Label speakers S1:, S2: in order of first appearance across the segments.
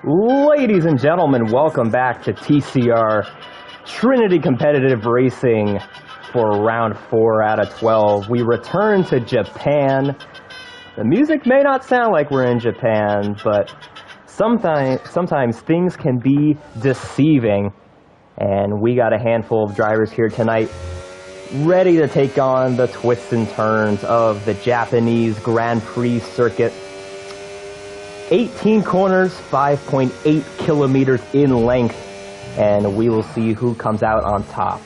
S1: Ladies and gentlemen, welcome back to TCR Trinity Competitive Racing for round 4 out of 12. We return to Japan. The music may not sound like we're in Japan, but sometimes things can be deceiving. And we got a handful of drivers here tonight ready to take on the twists and turns of the Japanese Grand Prix circuit. 18 corners, 5.8 kilometers in length, and we will see who comes out on top.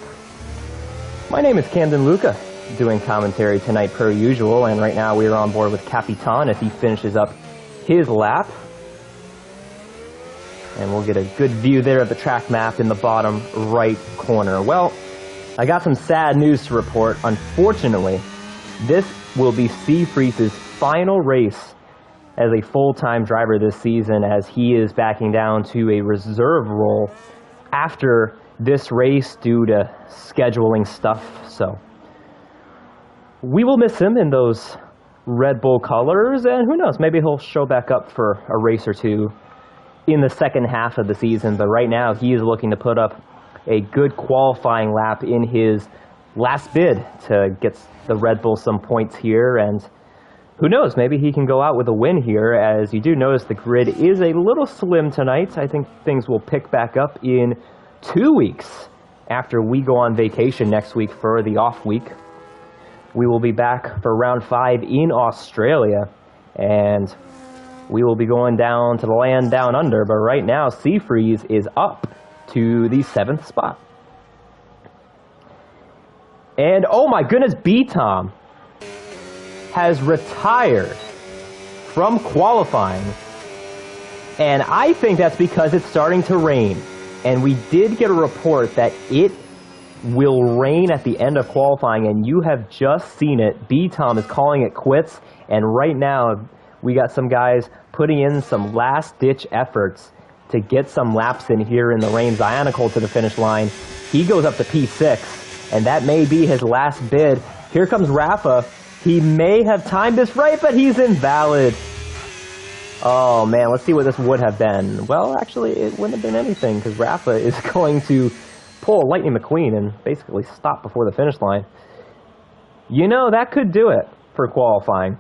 S1: My name is Camden Luca, doing commentary tonight per usual, and right now we are on board with Capitan as he finishes up his lap. And we'll get a good view there of the track map in the bottom right corner. Well, I got some sad news to report. Unfortunately, this will be Seafreeze's final race as a full-time driver this season, as he is backing down to a reserve role after this race due to scheduling stuff. So we will miss him in those Red Bull colors, and who knows, maybe he'll show back up for a race or two in the second half of the season. But right now he is looking to put up a good qualifying lap in his last bid to get the Red Bull some points here, and who knows, maybe he can go out with a win here. As you do notice, the grid is a little slim tonight. I think things will pick back up in 2 weeks after we go on vacation next week for the off week. We will be back for round 5 in Australia, and we will be going down to the land down under. But right now, Seafreeze is up to the 7th spot. And oh my goodness, B-Tom has retired from qualifying, and I think that's because it's starting to rain. And we did get a report that it will rain at the end of qualifying, and you have just seen it. B-Tom is calling it quits, and right now we got some guys putting in some last-ditch efforts to get some laps in here in the rain. Zionicle to the finish line. He goes up to P6, and that may be his last bid. Here comes Rafa. He may have timed this right, but he's invalid. Oh man, let's see what this would have been. Well, actually, it wouldn't have been anything, because Rafa is going to pull a Lightning McQueen and basically stop before the finish line. You know, that could do it for qualifying.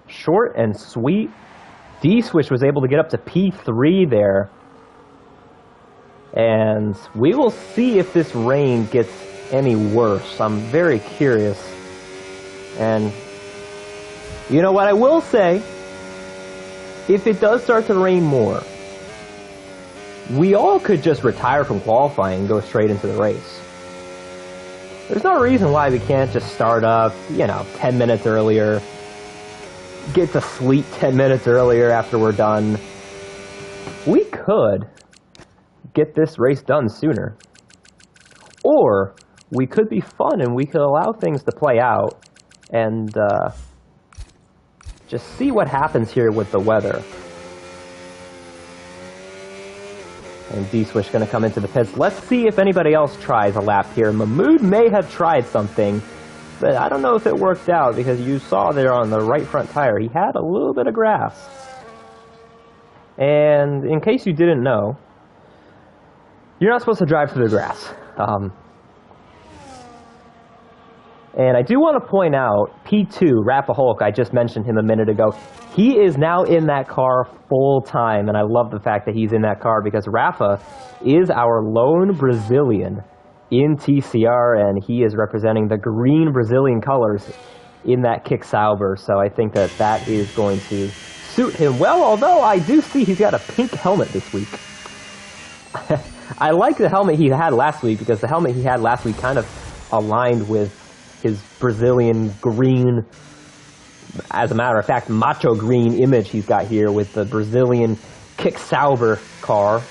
S1: Short and sweet. D-Swish was able to get up to P3 there. And we will see if this rain gets any worse. I'm very curious. And you know what I will say, if it does start to rain more, we all could just retire from qualifying and go straight into the race. There's no reason why we can't just start up, 10 minutes earlier, get to sleep 10 minutes earlier after we're done. We could get this race done sooner. Or we could be fun and we could allow things to play out and just see what happens here with the weather. And D-Swish going to come into the pits. Let's see if anybody else tries a lap here. Mahmood may have tried something, but I don't know if it worked out, because you saw there on the right front tire, he had a little bit of grass. And in case you didn't know, you're not supposed to drive through the grass. And I do want to point out, P2, Rappa Hulk, I just mentioned him a minute ago. He is now in that car full time, and I love the fact that he's in that car, because Rafa is our lone Brazilian in TCR, and he is representing the green Brazilian colors in that Kick Sauber. So I think that that is going to suit him well, although I do see he's got a pink helmet this week. I like the helmet he had last week, because the helmet he had last week kind of aligned with his Brazilian green, as a matter of fact, macho green image he's got here with the Brazilian Kick Sauber car,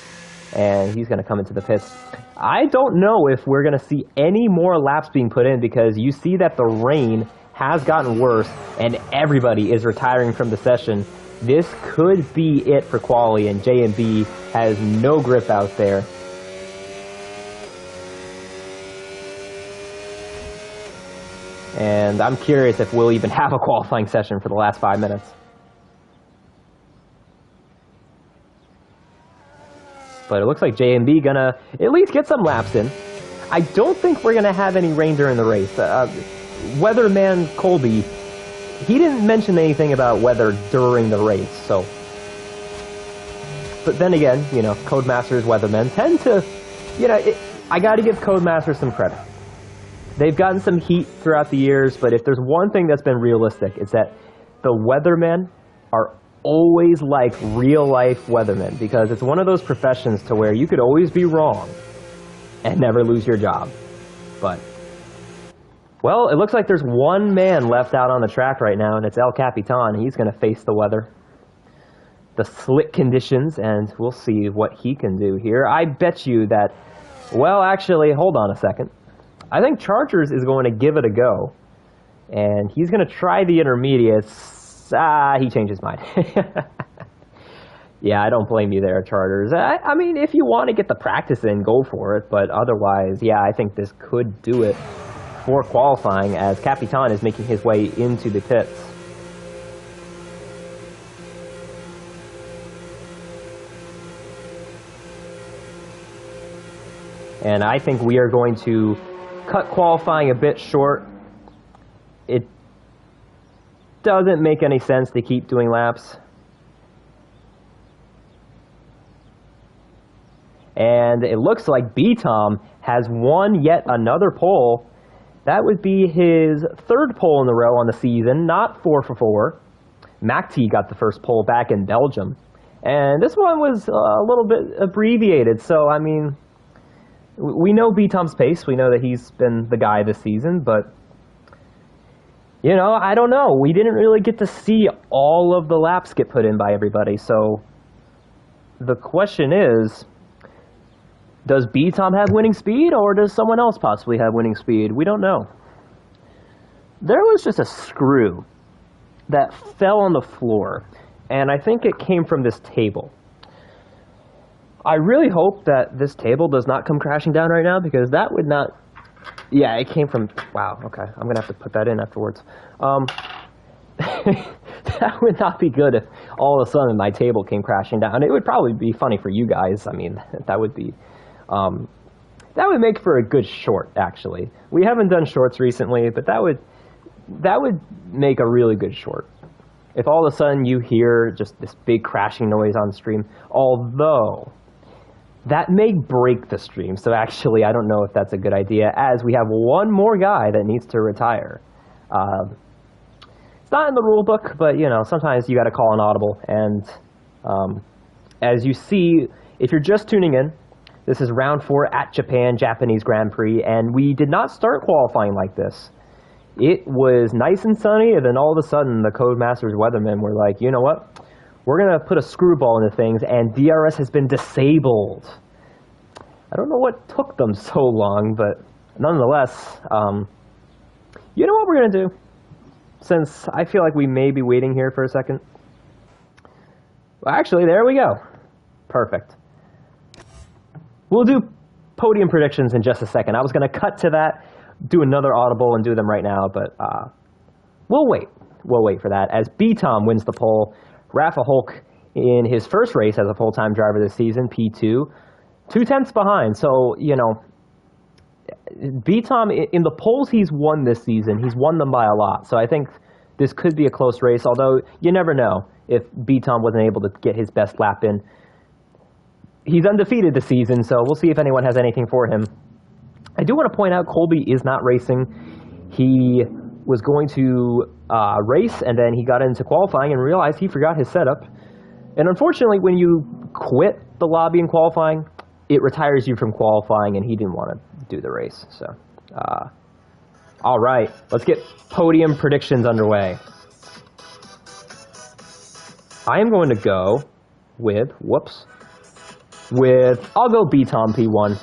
S1: and he's going to come into the pits. I don't know if we're going to see any more laps being put in, because you see that the rain has gotten worse and everybody is retiring from the session. This could be it for quali, and J&B has no grip out there. And I'm curious if we'll even have a qualifying session for the last 5 minutes. But it looks like JMB gonna at least get some laps in. I don't think we're gonna have any rain during the race. Weatherman Colby, he didn't mention anything about weather during the race, so. But then again, you know, Codemasters weathermen tend to, you know, I gotta give Codemasters some credit. They've gotten some heat throughout the years, but if there's one thing that's been realistic, it's that the weathermen are always like real-life weathermen, because it's one of those professions to where you could always be wrong and never lose your job. But, well, it looks like there's one man left out on the track right now, and it's El Capitan. He's going to face the weather, the slick conditions, and we'll see what he can do here. I bet you that, well, actually, hold on a second. I think Chargers is going to give it a go, and he's going to try the intermediates. He changed his mind. Yeah, I don't blame you there, Chargers. I mean, if you want to get the practice in, go for it, but otherwise, yeah, I think this could do it for qualifying as Capitan is making his way into the pits. And I think we are going to cut qualifying a bit short. It doesn't make any sense to keep doing laps. And it looks like B-Tom has won yet another pole. That would be his third pole in the row on the season, not 4 for 4. MacT got the first pole back in Belgium. And this one was a little bit abbreviated, so I mean, we know B-Tom's pace. We know that he's been the guy this season, but, you know, I don't know. We didn't really get to see all of the laps get put in by everybody, so the question is, does B-Tom have winning speed, or does someone else possibly have winning speed? We don't know. There was just a screw that fell on the floor, and I think it came from this table. I really hope that this table does not come crashing down right now, because that would not... Yeah, it came from... Wow, okay. I'm going to have to put that in afterwards. That would not be good if all of a sudden my table came crashing down. It would probably be funny for you guys. I mean, that would be... that would make for a good short, actually. We haven't done shorts recently, but that would make a really good short. If all of a sudden you hear just this big crashing noise on stream, although... that may break the stream, so actually I don't know if that's a good idea, as we have one more guy that needs to retire. It's not in the rule book, but, you know, sometimes you got to call an audible, and as you see, if you're just tuning in, this is round 4 at Japanese Grand Prix, and we did not start qualifying like this. It was nice and sunny, and then all of a sudden the Codemasters weathermen were like, you know what? We're going to put a screwball into things, and DRS has been disabled. I don't know what took them so long, but nonetheless, you know what we're going to do? Since I feel like we may be waiting here for a second. Well, actually, there we go. Perfect. We'll do podium predictions in just a second. I was going to cut to that, do another audible, and do them right now, but we'll wait. We'll wait for that. As B-Tom wins the pole, Rafa Hulk in his first race as a full-time driver this season, P2, 2/10 behind. So, you know, B-Tom, in the poles he's won this season, he's won them by a lot. So I think this could be a close race, although you never know if B-Tom wasn't able to get his best lap in. He's undefeated this season, so we'll see if anyone has anything for him. I do want to point out Colby is not racing. He was going to race, and then he got into qualifying and realized he forgot his setup. And unfortunately, when you quit the lobby in qualifying, it retires you from qualifying, and he didn't want to do the race. So, all right, let's get podium predictions underway. I am going to go with, I'll go B-Tom P1.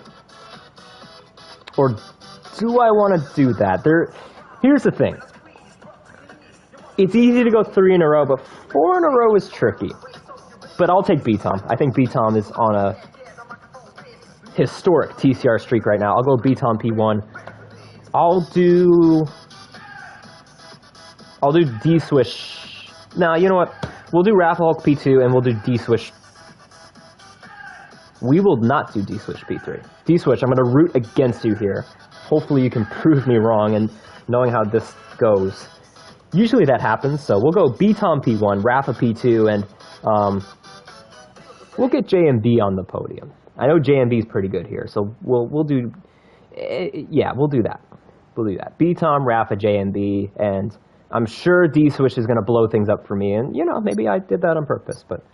S1: Or do I want to do that? Here's the thing. It's easy to go 3 in a row, but 4 in a row is tricky. But I'll take B-Tom. I think B-Tom is on a historic TCR streak right now. I'll go B-Tom P1. I'll do D-Swish. No, you know what? We'll do Rafa Hulk P2, and we'll do D-Swish. we will not do D-switch P3. D-switch, I'm going to root against you here. Hopefully you can prove me wrong, and knowing how this goes. Usually that happens, so we'll go B-Tom P1, Rafa P2, and we'll get JMB on the podium. I know JMB is pretty good here, so we'll do, yeah, we'll do that. We'll do that. B-Tom, Rafa, JMB, and I'm sure D-switch is going to blow things up for me, and, you know, maybe I did that on purpose, but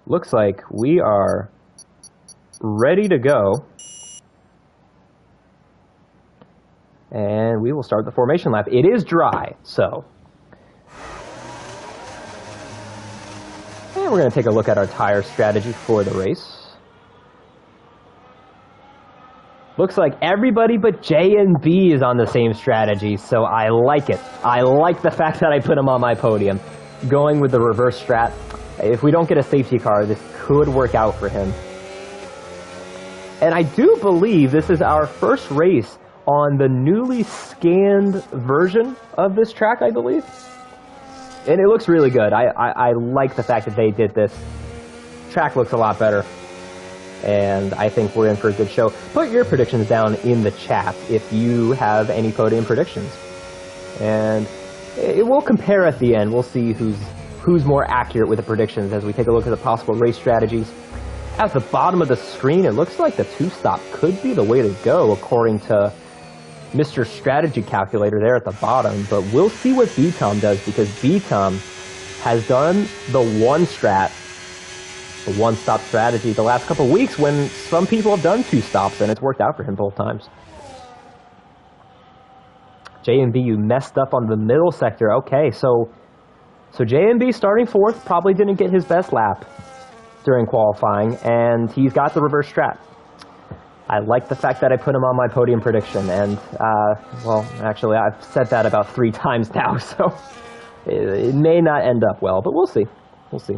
S1: looks like we are ready to go. And we will start the formation lap. It is dry, so. And we're going to take a look at our tire strategy for the race. Looks like everybody but J and B is on the same strategy, so I like it. I like the fact that I put him on my podium. Going with the reverse strat. If we don't get a safety car, this could work out for him. And I do believe this is our first race on the newly scanned version of this track, I believe. And it looks really good. I like the fact that they did this. Track looks a lot better. And I think we're in for a good show. Put your predictions down in the chat if you have any podium predictions. And we'll compare at the end. We'll see who's more accurate with the predictions as we take a look at the possible race strategies. At the bottom of the screen, it looks like the two-stop could be the way to go, according to Mr. Strategy Calculator there at the bottom. But we'll see what B-Tom does, because B-Tom has done the one-strat, the one-stop strategy the last couple of weeks when some people have done two stops, and it's worked out for him both times. J&B, you messed up on the middle sector. Okay, so J&B starting fourth, probably didn't get his best lap during qualifying, and he's got the reverse strat. I like the fact that I put him on my podium prediction, and, well, actually, I've said that about 3 times now, so it may not end up well, but we'll see. We'll see.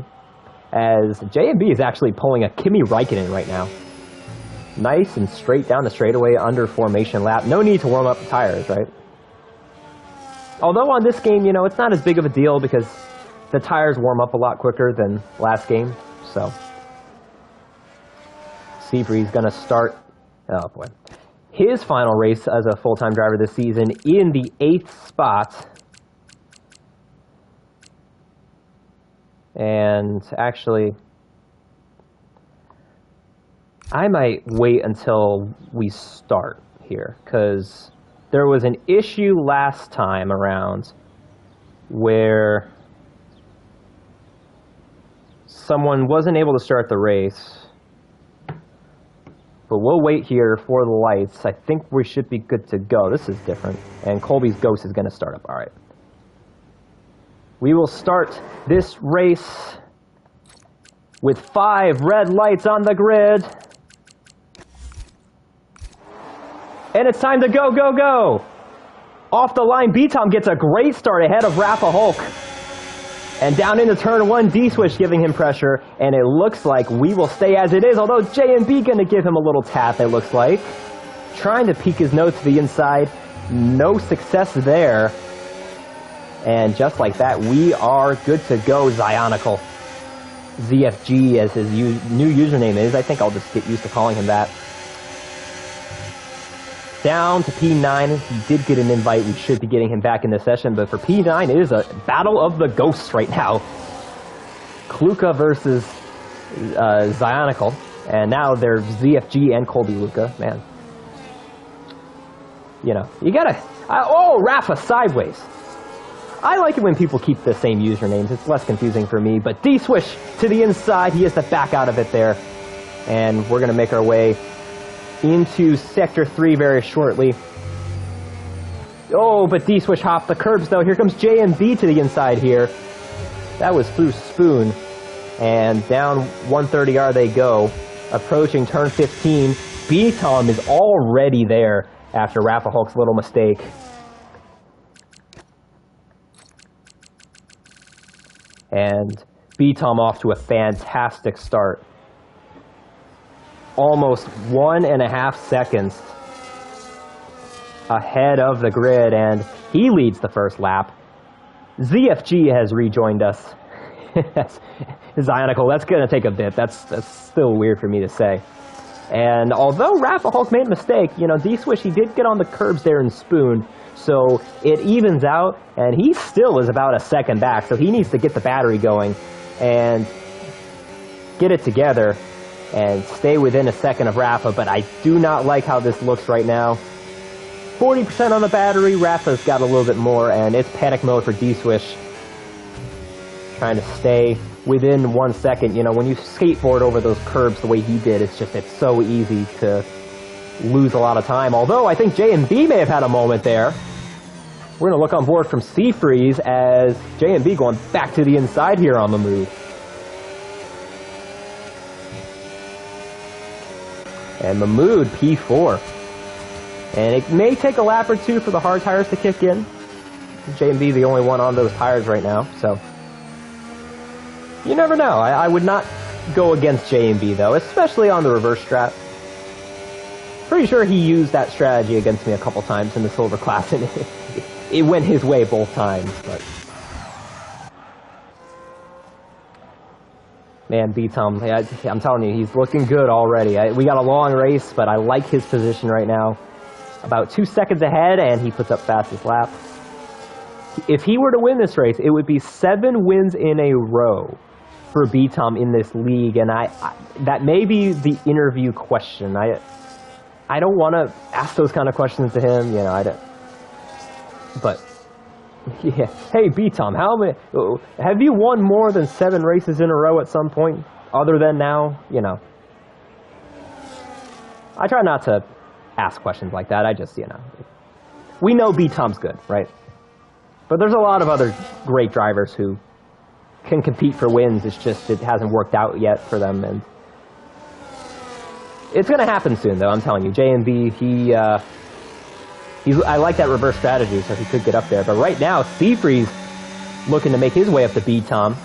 S1: As J&B is actually pulling a Kimi Räikkönen right now. Nice and straight down the straightaway under formation lap. No need to warm up the tires, right? Although on this game, you know, it's not as big of a deal because the tires warm up a lot quicker than last game, so. Seabree's going to start, oh boy, his final race as a full-time driver this season in the 8th spot. And actually, I might wait until we start here, because there was an issue last time around where someone wasn't able to start the race. But we'll wait here for the lights. I think we should be good to go. This is different. And Colby's Ghost is going to start up. All right. We will start this race with 5 red lights on the grid. And it's time to go, go, go. Off the line, B-Tom gets a great start ahead of Rafa Hulk. And down into turn 1, D-Switch giving him pressure. And it looks like we will stay as it is, although J&B going to give him a little tap, it looks like. Trying to peek his nose to the inside. No success there. And just like that, we are good to go, Zionical. ZFG as his new username is. I think I'll just get used to calling him that. Down to P9. He did get an invite. We should be getting him back in the session. But for P9, it is a battle of the ghosts right now. Kluka versus Zionical. And now they're ZFG and Colby Luka. Man. You know, you gotta... oh, Rafa sideways. I like it when people keep the same usernames. It's less confusing for me. But D-Swish to the inside. He has to back out of it there. And we're going to make our way into Sector 3 very shortly. Oh, but D-Swish hopped the curbs, though. Here comes J and B to the inside here. That was through Spoon. And down 130R they go. Approaching turn 15. B-Tom is already there after Rafa Hulk's little mistake. And B-Tom off to a fantastic start. Almost 1.5 seconds ahead of the grid, and he leads the first lap. ZFG has rejoined us. Zionicle, that's going to take a bit. That's still weird for me to say. And although Rafa Hulk made a mistake, you know, D-Swish, he did get on the curbs there and spooned, so it evens out, and he still is about a second back, so he needs to get the battery going and get it together and stay within a second of Rafa, but I do not like how this looks right now. 40% on the battery, Rafa's got a little bit more, and it's panic mode for D-Swish. Trying to stay within 1 second. You know, when you skateboard over those curbs the way he did, it's so easy to lose a lot of time. Although I think J&B may have had a moment there. We're going to look on board from Seafreeze as J&B going back to the inside here on the move. And Mahmood P4. And it may take a lap or two for the hard tires to kick in. J&B the only one on those tires right now, so you never know. I would not go against J&B though, especially on the reverse strat. Pretty sure he used that strategy against me a couple times in the silver class, and it went his way both times. But man, B-Tom, I'm telling you, he's looking good already. We got a long race, but I like his position right now. About 2 seconds ahead, and he puts up fastest lap. If he were to win this race, it would be 7 wins in a row for B-Tom in this league, and that may be the interview question. I don't want to ask those kind of questions to him, you know. But yeah, hey B-Tom, have you won more than 7 races in a row at some point, other than now? You know, I try not to ask questions like that. I just, you know, we know B-Tom's good, right? But there's a lot of other great drivers who can compete for wins. It's just it hasn't worked out yet for them, and it's going to happen soon, though. I'm telling you, J&B, I like that reverse strategy, so he could get up there. But right now, Seafreeze looking to make his way up to B-Tom,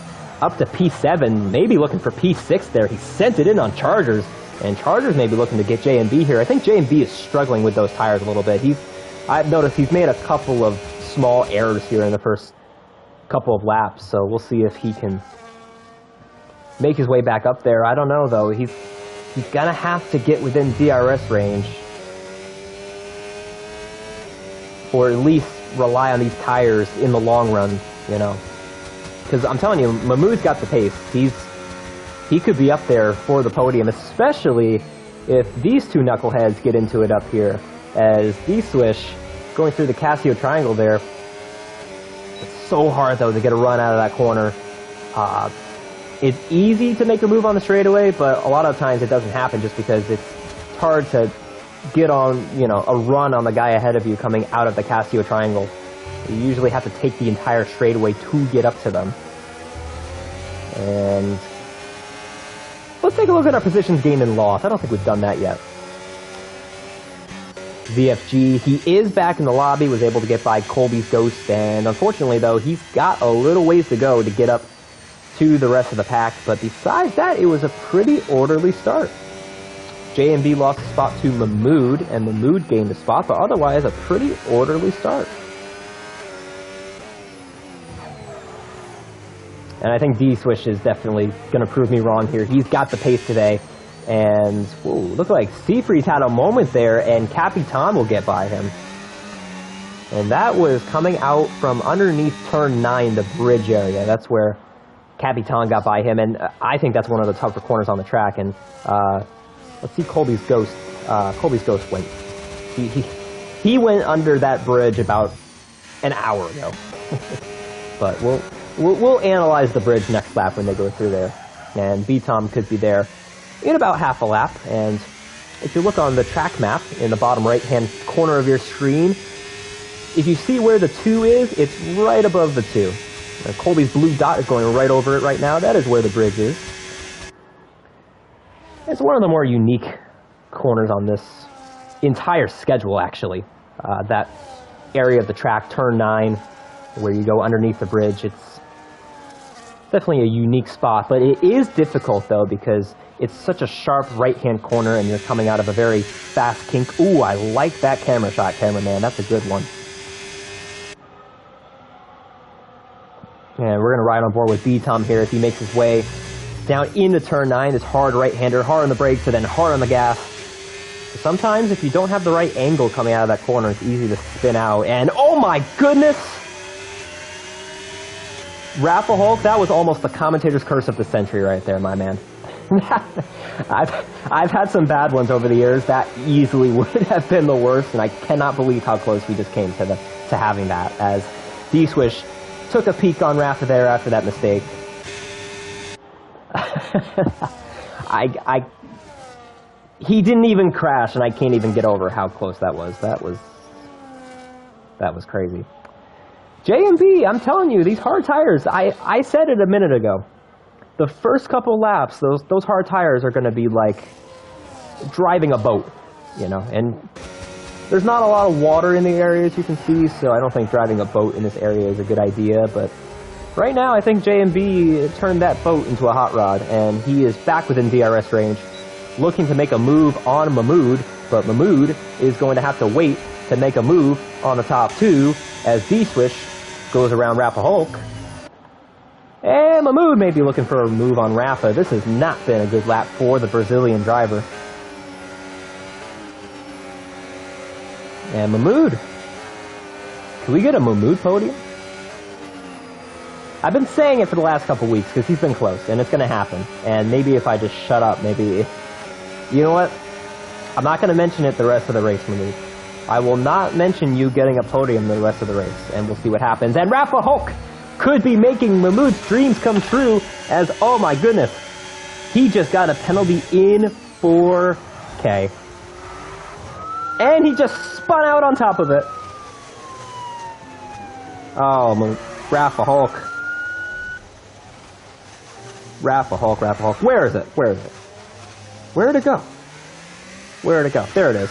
S1: up to P7, maybe looking for P6 there. He sent it in on Chargers, and Chargers may be looking to get J&B here. I think J&B is struggling with those tires a little bit. I've noticed he's made a couple of small errors here in the first couple of laps, so we'll see if he can make his way back up there. I don't know, though. He's gonna have to get within DRS range, or at least rely on these tires in the long run, you know. Because I'm telling you, Mahmood's got the pace. He could be up there for the podium, especially if these two knuckleheads get into it up here. As D-Swish going through the Casio triangle there. It's so hard, though, to get a run out of that corner. It's easy to make a move on the straightaway, but a lot of times it doesn't happen just because it's hard to get on, you know, a run on the guy ahead of you coming out of the Casio triangle. You usually have to take the entire straightaway to get up to them. And let's take a look at our positions gained and lost. I don't think we've done that yet. VFG, he is back in the lobby, was able to get by Colby's Ghost, and unfortunately, though, he's got a little ways to go to get up to the rest of the pack, but besides that, it was a pretty orderly start. J&B lost a spot to Mahmood, and Mahmood gained a spot, but otherwise, a pretty orderly start. And I think D-Swish is definitely going to prove me wrong here. He's got the pace today. And, whoa, look like Seafreeze had a moment there, and Capitan will get by him. And that was coming out from underneath turn 9, the bridge area. That's where Capitan got by him, and I think that's one of the tougher corners on the track. And let's see Colby's Ghost. Colby's Ghost went. He went under that bridge about an hour ago. But we'll analyze the bridge next lap when they go through there. And B-Tom could be there in about half a lap. And if you look on the track map in the bottom right-hand corner of your screen, if you see where the 2 is, it's right above the 2. Colby's blue dot is going right over it right now. That is where the bridge is. It's one of the more unique corners on this entire schedule, actually. That area of the track, turn 9, where you go underneath the bridge. It's definitely a unique spot, but it is difficult, though, because it's such a sharp right-hand corner, and you're coming out of a very fast kink. Ooh, I like that camera shot, cameraman. That's a good one. And we're going to ride on board with B-Tom here as he makes his way down into turn 9. This hard right-hander, hard on the brakes, and then hard on the gas. So sometimes if you don't have the right angle coming out of that corner, it's easy to spin out. And oh my goodness! Rapahulk, that was almost the commentator's curse of the century right there, my man. I've had some bad ones over the years. That easily would have been the worst, and I cannot believe how close we just came to having that, as D-Swish took a peek on Rafa there after that mistake. He didn't even crash, and I can't even get over how close that was. That was crazy. J&B, I'm telling you, these hard tires, I said it a minute ago. The first couple laps, those hard tires are going to be like driving a boat, you know, and there's not a lot of water in the area, as you can see, so I don't think driving a boat in this area is a good idea, but right now I think J&B turned that boat into a hot rod, and he is back within DRS range, looking to make a move on Mahmoud, but Mahmoud is going to have to wait to make a move on the top two as D-Swish goes around Rapahulk. And Mahmoud may be looking for a move on Rafa. This has not been a good lap for the Brazilian driver. And Mahmoud. Can we get a Mahmoud podium? I've been saying it for the last couple weeks because he's been close, and it's going to happen. And maybe if I just shut up, maybe... You know what? I'm not going to mention it the rest of the race, Mahmoud. I will not mention you getting a podium the rest of the race, and we'll see what happens. And Rapahulk could be making Mahmoud's dreams come true, as, oh my goodness, he just got a penalty in 4K. And he just spun out on top of it. Oh, Rapahulk. Rapahulk. Where is it? Where did it go? Where did it go? There it is.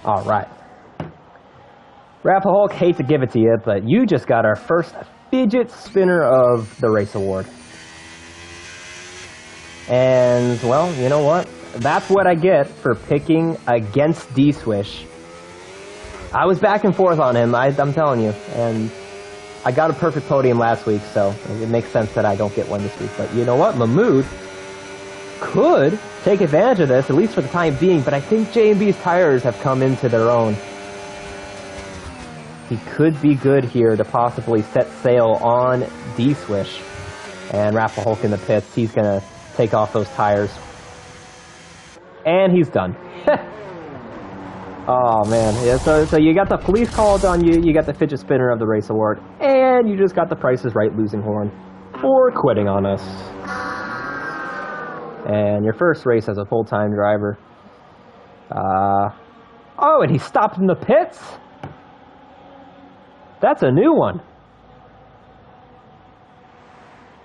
S1: All right. Rapahulk, hate to give it to you, but you just got our first fidget spinner of the race award. And, well, you know what? That's what I get for picking against D-Swish. I was back and forth on him, I'm telling you. And I got a perfect podium last week, so it makes sense that I don't get one this week. But you know what? Mahmoud could take advantage of this, at least for the time being, but I think J&B's tires have come into their own. He could be good here to possibly set sail on D-Swish. And Rapahulk in the pits, he's going to take off those tires. And he's done. Oh, man. Yeah, so you got the police called on you, you got the fidget spinner of the race award, and you just got the Price is Right losing horn for quitting on us. And your first race as a full-time driver. Oh, and he stopped in the pits? That's a new one.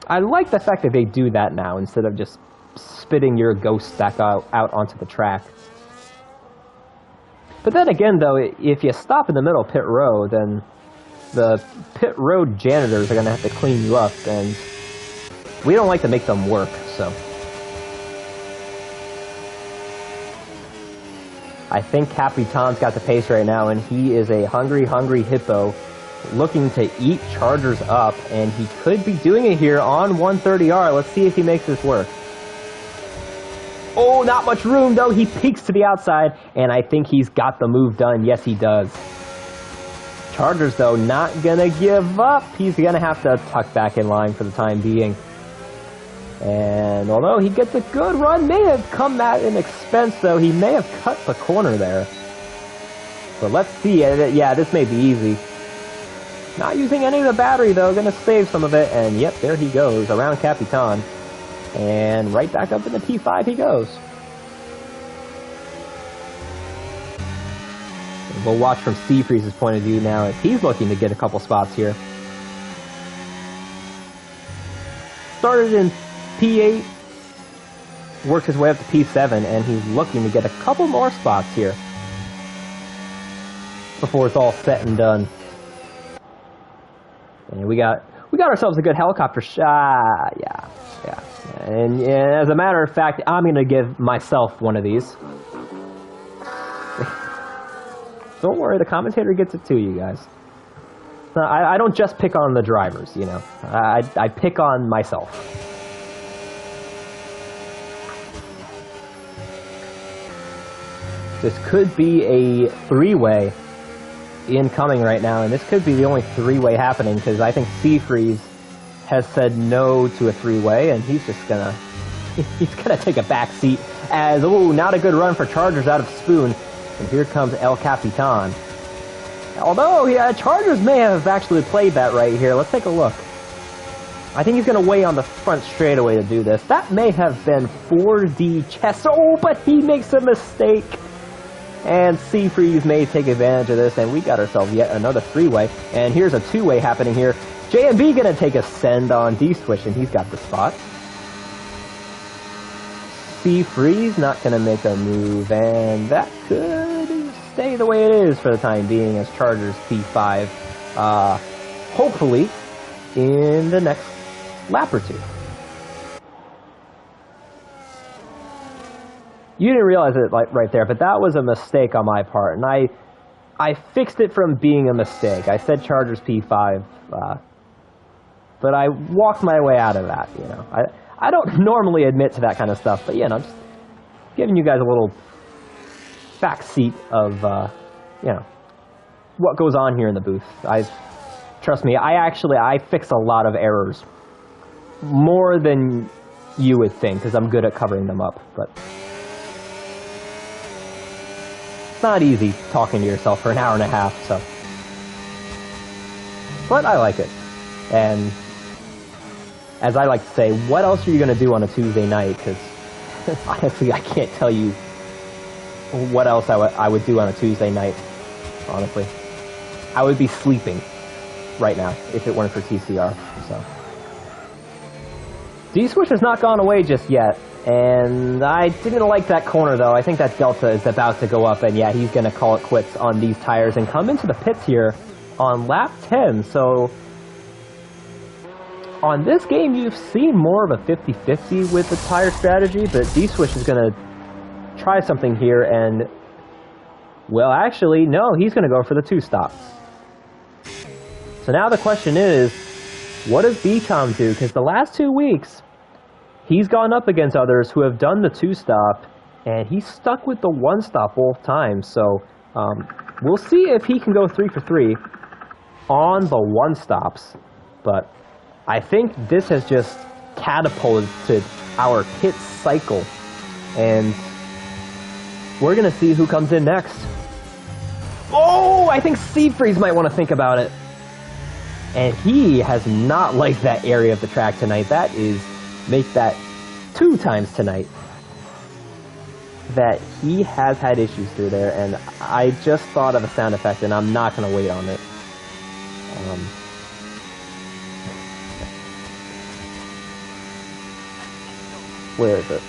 S1: I like the fact that they do that now instead of just spitting your ghost back out onto the track. But then again, though, if you stop in the middle of pit row, then the pit road janitors are going to have to clean you up, and we don't like to make them work, so... I think Capitan's got the pace right now, and he is a hungry hippo looking to eat Chargers up, and he could be doing it here on 130R. Let's see if he makes this work. Oh, not much room, though. He peeks to the outside, and I think he's got the move done. Yes, he does. Chargers, though, not going to give up. He's going to have to tuck back in line for the time being. And although he gets a good run, may have come at an expense, though. He may have cut the corner there. But let's see. Yeah, this may be easy. Not using any of the battery, though. Going to save some of it. And, yep, there he goes around Capitan. And right back up in the P5 he goes. And we'll watch from Seafreeze's point of view now as he's looking to get a couple spots here. Started in P8, worked his way up to P7, and he's looking to get a couple more spots here before it's all said and done. And we got ourselves a good helicopter shot. Yeah. And as a matter of fact, I'm going to give myself one of these. Don't worry, the commentator gets it too, you guys. I don't just pick on the drivers, you know. I pick on myself. This could be a three-way incoming right now, and this could be the only three-way happening, because I think Seafreeze has said no to a three-way, and he's just gonna take a back seat as, oh, not a good run for Chargers out of Spoon, and here comes El Capitan. Although, yeah, Chargers may have actually played that right here. Let's take a look. I think he's going to weigh on the front straightaway to do this. That may have been 4D chess. Oh, but he makes a mistake. And Seafreeze may take advantage of this, and we got ourselves yet another three-way. And here's a two-way happening here. JMB going to take a send on D-Switch, and he's got the spot. Seafreeze not going to make a move, and that could stay the way it is for the time being as Chargers P5, hopefully in the next lap or two. You didn't realize it right there, but that was a mistake on my part, and I fixed it from being a mistake. I said Chargers P5, but I walked my way out of that, you know. I don't normally admit to that kind of stuff, but, you know, just giving you guys a little backseat of, you know, what goes on here in the booth. Trust me, I fix a lot of errors. More than you would think, because I'm good at covering them up, but it's not easy talking to yourself for an hour and a half, so. But I like it. And as I like to say, what else are you going to do on a Tuesday night? Because honestly, I can't tell you what else I would do on a Tuesday night, honestly. I would be sleeping right now if it weren't for TCR. So D-Switch has not gone away just yet, and I didn't like that corner, though. I think that Delta is about to go up, and yeah, he's going to call it quits on these tires and come into the pits here on lap 10. So on this game, you've seen more of a 50-50 with the tire strategy, but D-Switch is going to try something here, and, well, actually, no, he's going to go for the two stops. So now the question is, what does BCOM do? Because the last 2 weeks, he's gone up against others who have done the two-stop, and he's stuck with the one-stop both times. So we'll see if he can go 3 for 3 on the one-stops. But I think this has just catapulted our pit cycle, and we're going to see who comes in next. Oh, I think Seafreeze might want to think about it. And he has not liked that area of the track tonight. That is, make that 2 times tonight that he has had issues through there. And I just thought of a sound effect, and I'm not going to wait on it. Where is it?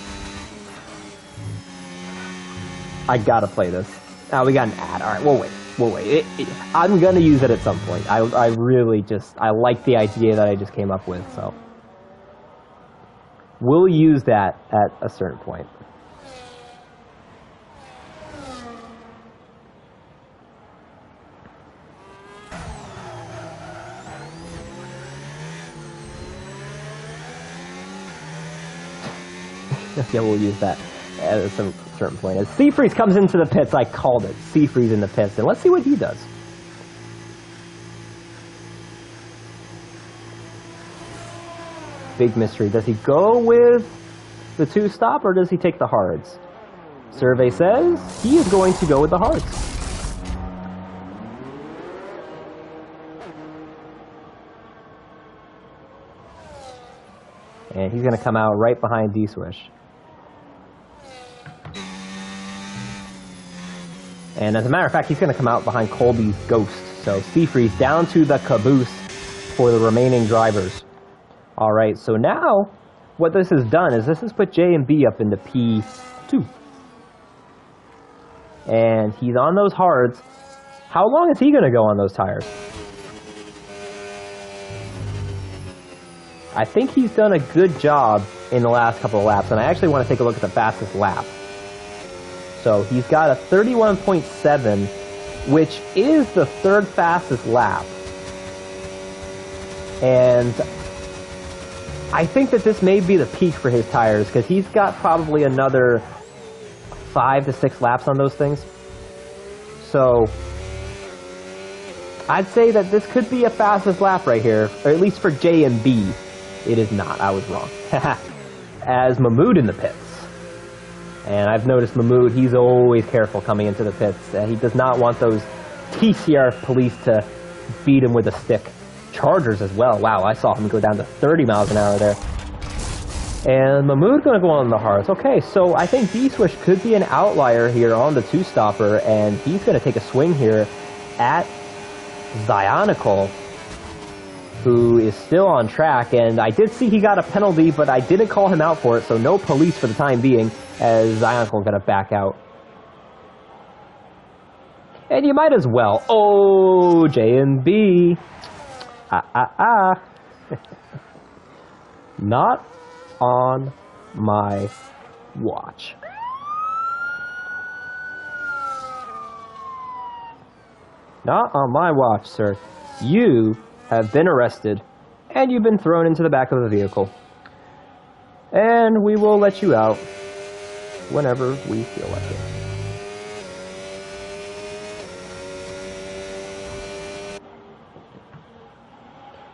S1: I gotta play this. Oh, we got an ad. Alright, we'll wait. We'll wait. I'm gonna use it at some point. I really I like the idea that I just came up with, so. We'll use that at a certain point. Yeah, we'll use that at some certain point. As Seafreeze comes into the pits, I called it. Seafreeze in the pits. And let's see what he does. Big mystery. Does he go with the two-stop, or does he take the hards? Survey says he is going to go with the hards. And he's going to come out right behind D-Swish. And as a matter of fact, he's going to come out behind Colby's Ghost. So Seafreeze down to the caboose for the remaining drivers. All right, so now what this has done is this has put J and B up into P2. And he's on those hards. How long is he going to go on those tires? I think he's done a good job in the last couple of laps, and I actually want to take a look at the fastest lap. So he's got a 31.7 which is the third fastest lap. And I think that this may be the peak for his tires, because he's got probably another 5 to 6 laps on those things. So I'd say that this could be a fastest lap right here, or at least for JMB. It is not. I was wrong. As Mahmoud in the pits. And I've noticed Mahmoud, he's always careful coming into the pits. He does not want those TCR police to beat him with a stick. Chargers as well. Wow, I saw him go down to 30 miles an hour there. And Mahmoud going to go on the hards. Okay, so I think D-Swish could be an outlier here on the two-stopper, and he's going to take a swing here at Zionical, who is still on track. And I did see he got a penalty, but I didn't call him out for it, so no police for the time being, as Zionical going to back out. And you might as well. Oh, J&B. Not on my watch. Not on my watch, sir. You have been arrested, and you've been thrown into the back of the vehicle. And we will let you out whenever we feel like it.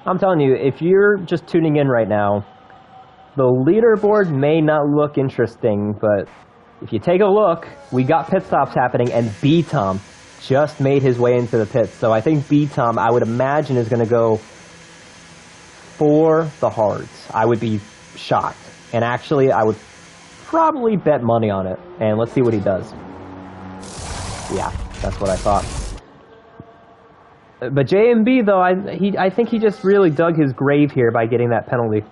S1: I'm telling you, if you're just tuning in right now, the leaderboard may not look interesting, but if you take a look, we got pit stops happening, and B-Tom just made his way into the pits. So I think B-Tom, I would imagine, is going to go for the hards. I would be shocked. And actually, I would probably bet money on it. And let's see what he does. Yeah, that's what I thought. But JMB, though, I think he just really dug his grave here by getting that penalty.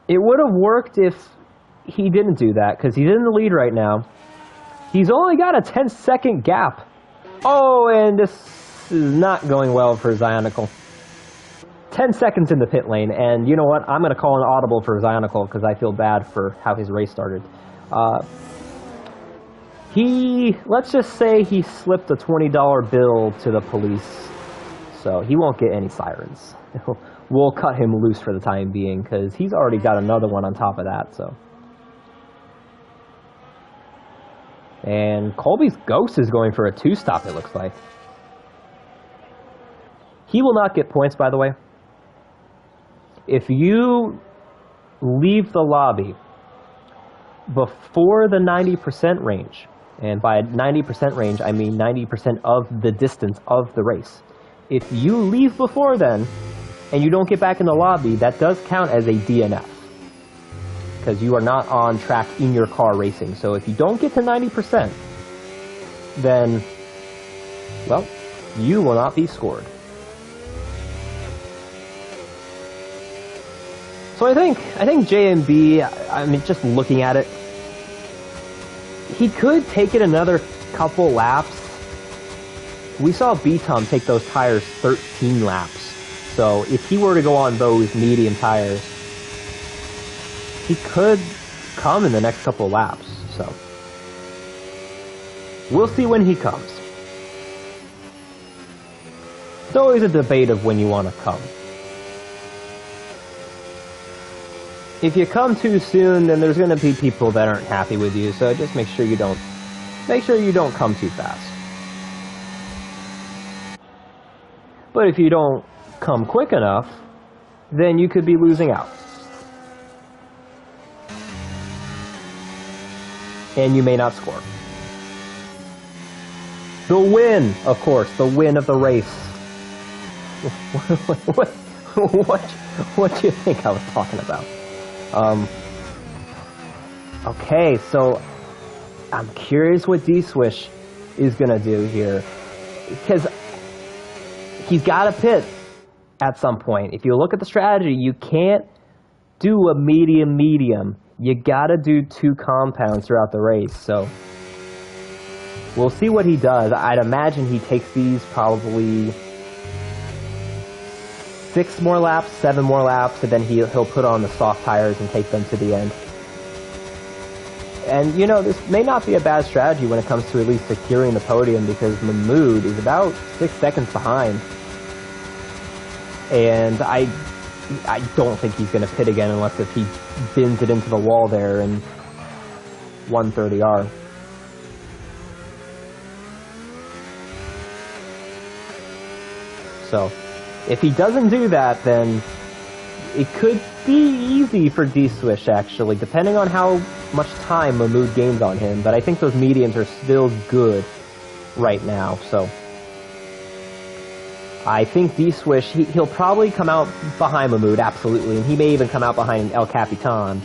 S1: It would have worked if he didn't do that, because he's in the lead right now. He's only got a 10-second gap. Oh, and this is not going well for Zionical. 10 seconds in the pit lane, and you know what? I'm going to call an audible for Zionical, because I feel bad for how his race started. Let's just say he slipped a $20 bill to the police, so he won't get any sirens. We'll cut him loose for the time being, because he's already got another one on top of that, so. And Colby's Ghost is going for a two-stop, it looks like. He will not get points, by the way. If you leave the lobby before the 90% range, and by 90% range, I mean 90% of the distance of the race. If you leave before then, and you don't get back in the lobby, that does count as a DNF. Because you are not on track in your car racing. So if you don't get to 90%, then, well, you will not be scored. So I think JMB, I mean, just looking at it, he could take it another couple laps. We saw B-Tom take those tires 13 laps. So if he were to go on those medium tires, he could come in the next couple laps. So we'll see when he comes. It's always a debate of when you want to come. If you come too soon, then there's going to be people that aren't happy with you. So just make sure you don't come too fast. But if you don't come quick enough, then you could be losing out. And you may not score. The win, of course, the win of the race. What do you think I was talking about? Okay, so I'm curious what D-Swish is going to do here. Because he's got to pit at some point. If you look at the strategy, you can't do a medium. You got to do 2 compounds throughout the race. So we'll see what he does. I'd imagine he takes these probably 6 more laps, 7 more laps, and then he'll put on the soft tires and take them to the end. And, you know, this may not be a bad strategy when it comes to at least securing the podium, because Mahmoud is about 6 seconds behind. And I don't think he's going to pit again unless if he bins it into the wall there in 130R. So, if he doesn't do that, then it could be easy for D-Swish, actually, depending on how much time Mahmoud gains on him. But I think those mediums are still good right now, so I think D-Swish, he'll probably come out behind Mahmoud, absolutely, and he may even come out behind El Capitan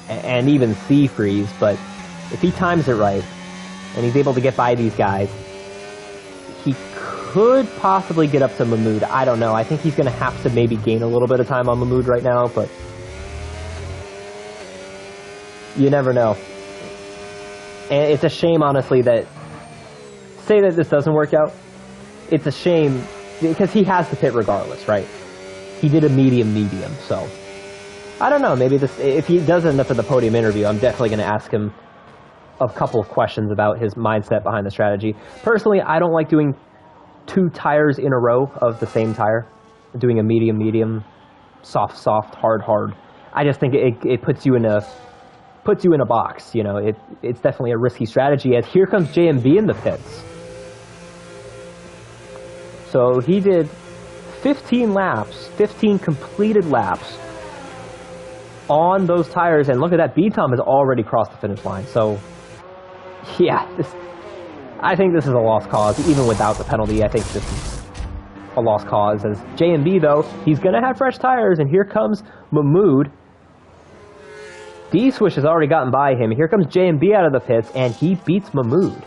S1: and even C-Freeze, but if he times it right and he's able to get by these guys, he could possibly get up to Mahmoud. I don't know. I think he's going to have to maybe gain a little bit of time on Mahmoud right now, but you never know. And it's a shame, honestly, that say that this doesn't work out. It's a shame because he has to pit regardless, right? He did a medium, so I don't know. Maybe this, if he does end up at the podium interview, I'm definitely going to ask him a couple of questions about his mindset behind the strategy. Personally, I don't like doing 2 tires in a row of the same tire. Doing a medium, soft, hard. I just think it puts you in a box. You know, it's definitely a risky strategy. As here comes JMB in the pits. So he did 15 laps, 15 completed laps on those tires, and look at that, B-Tom has already crossed the finish line. So yeah, I think this is a lost cause. Even without the penalty, I think this is a lost cause. As JMB, though, he's going to have fresh tires, and here comes Mahmoud. D-Swish has already gotten by him. Here comes JMB out of the pits, and he beats Mahmoud.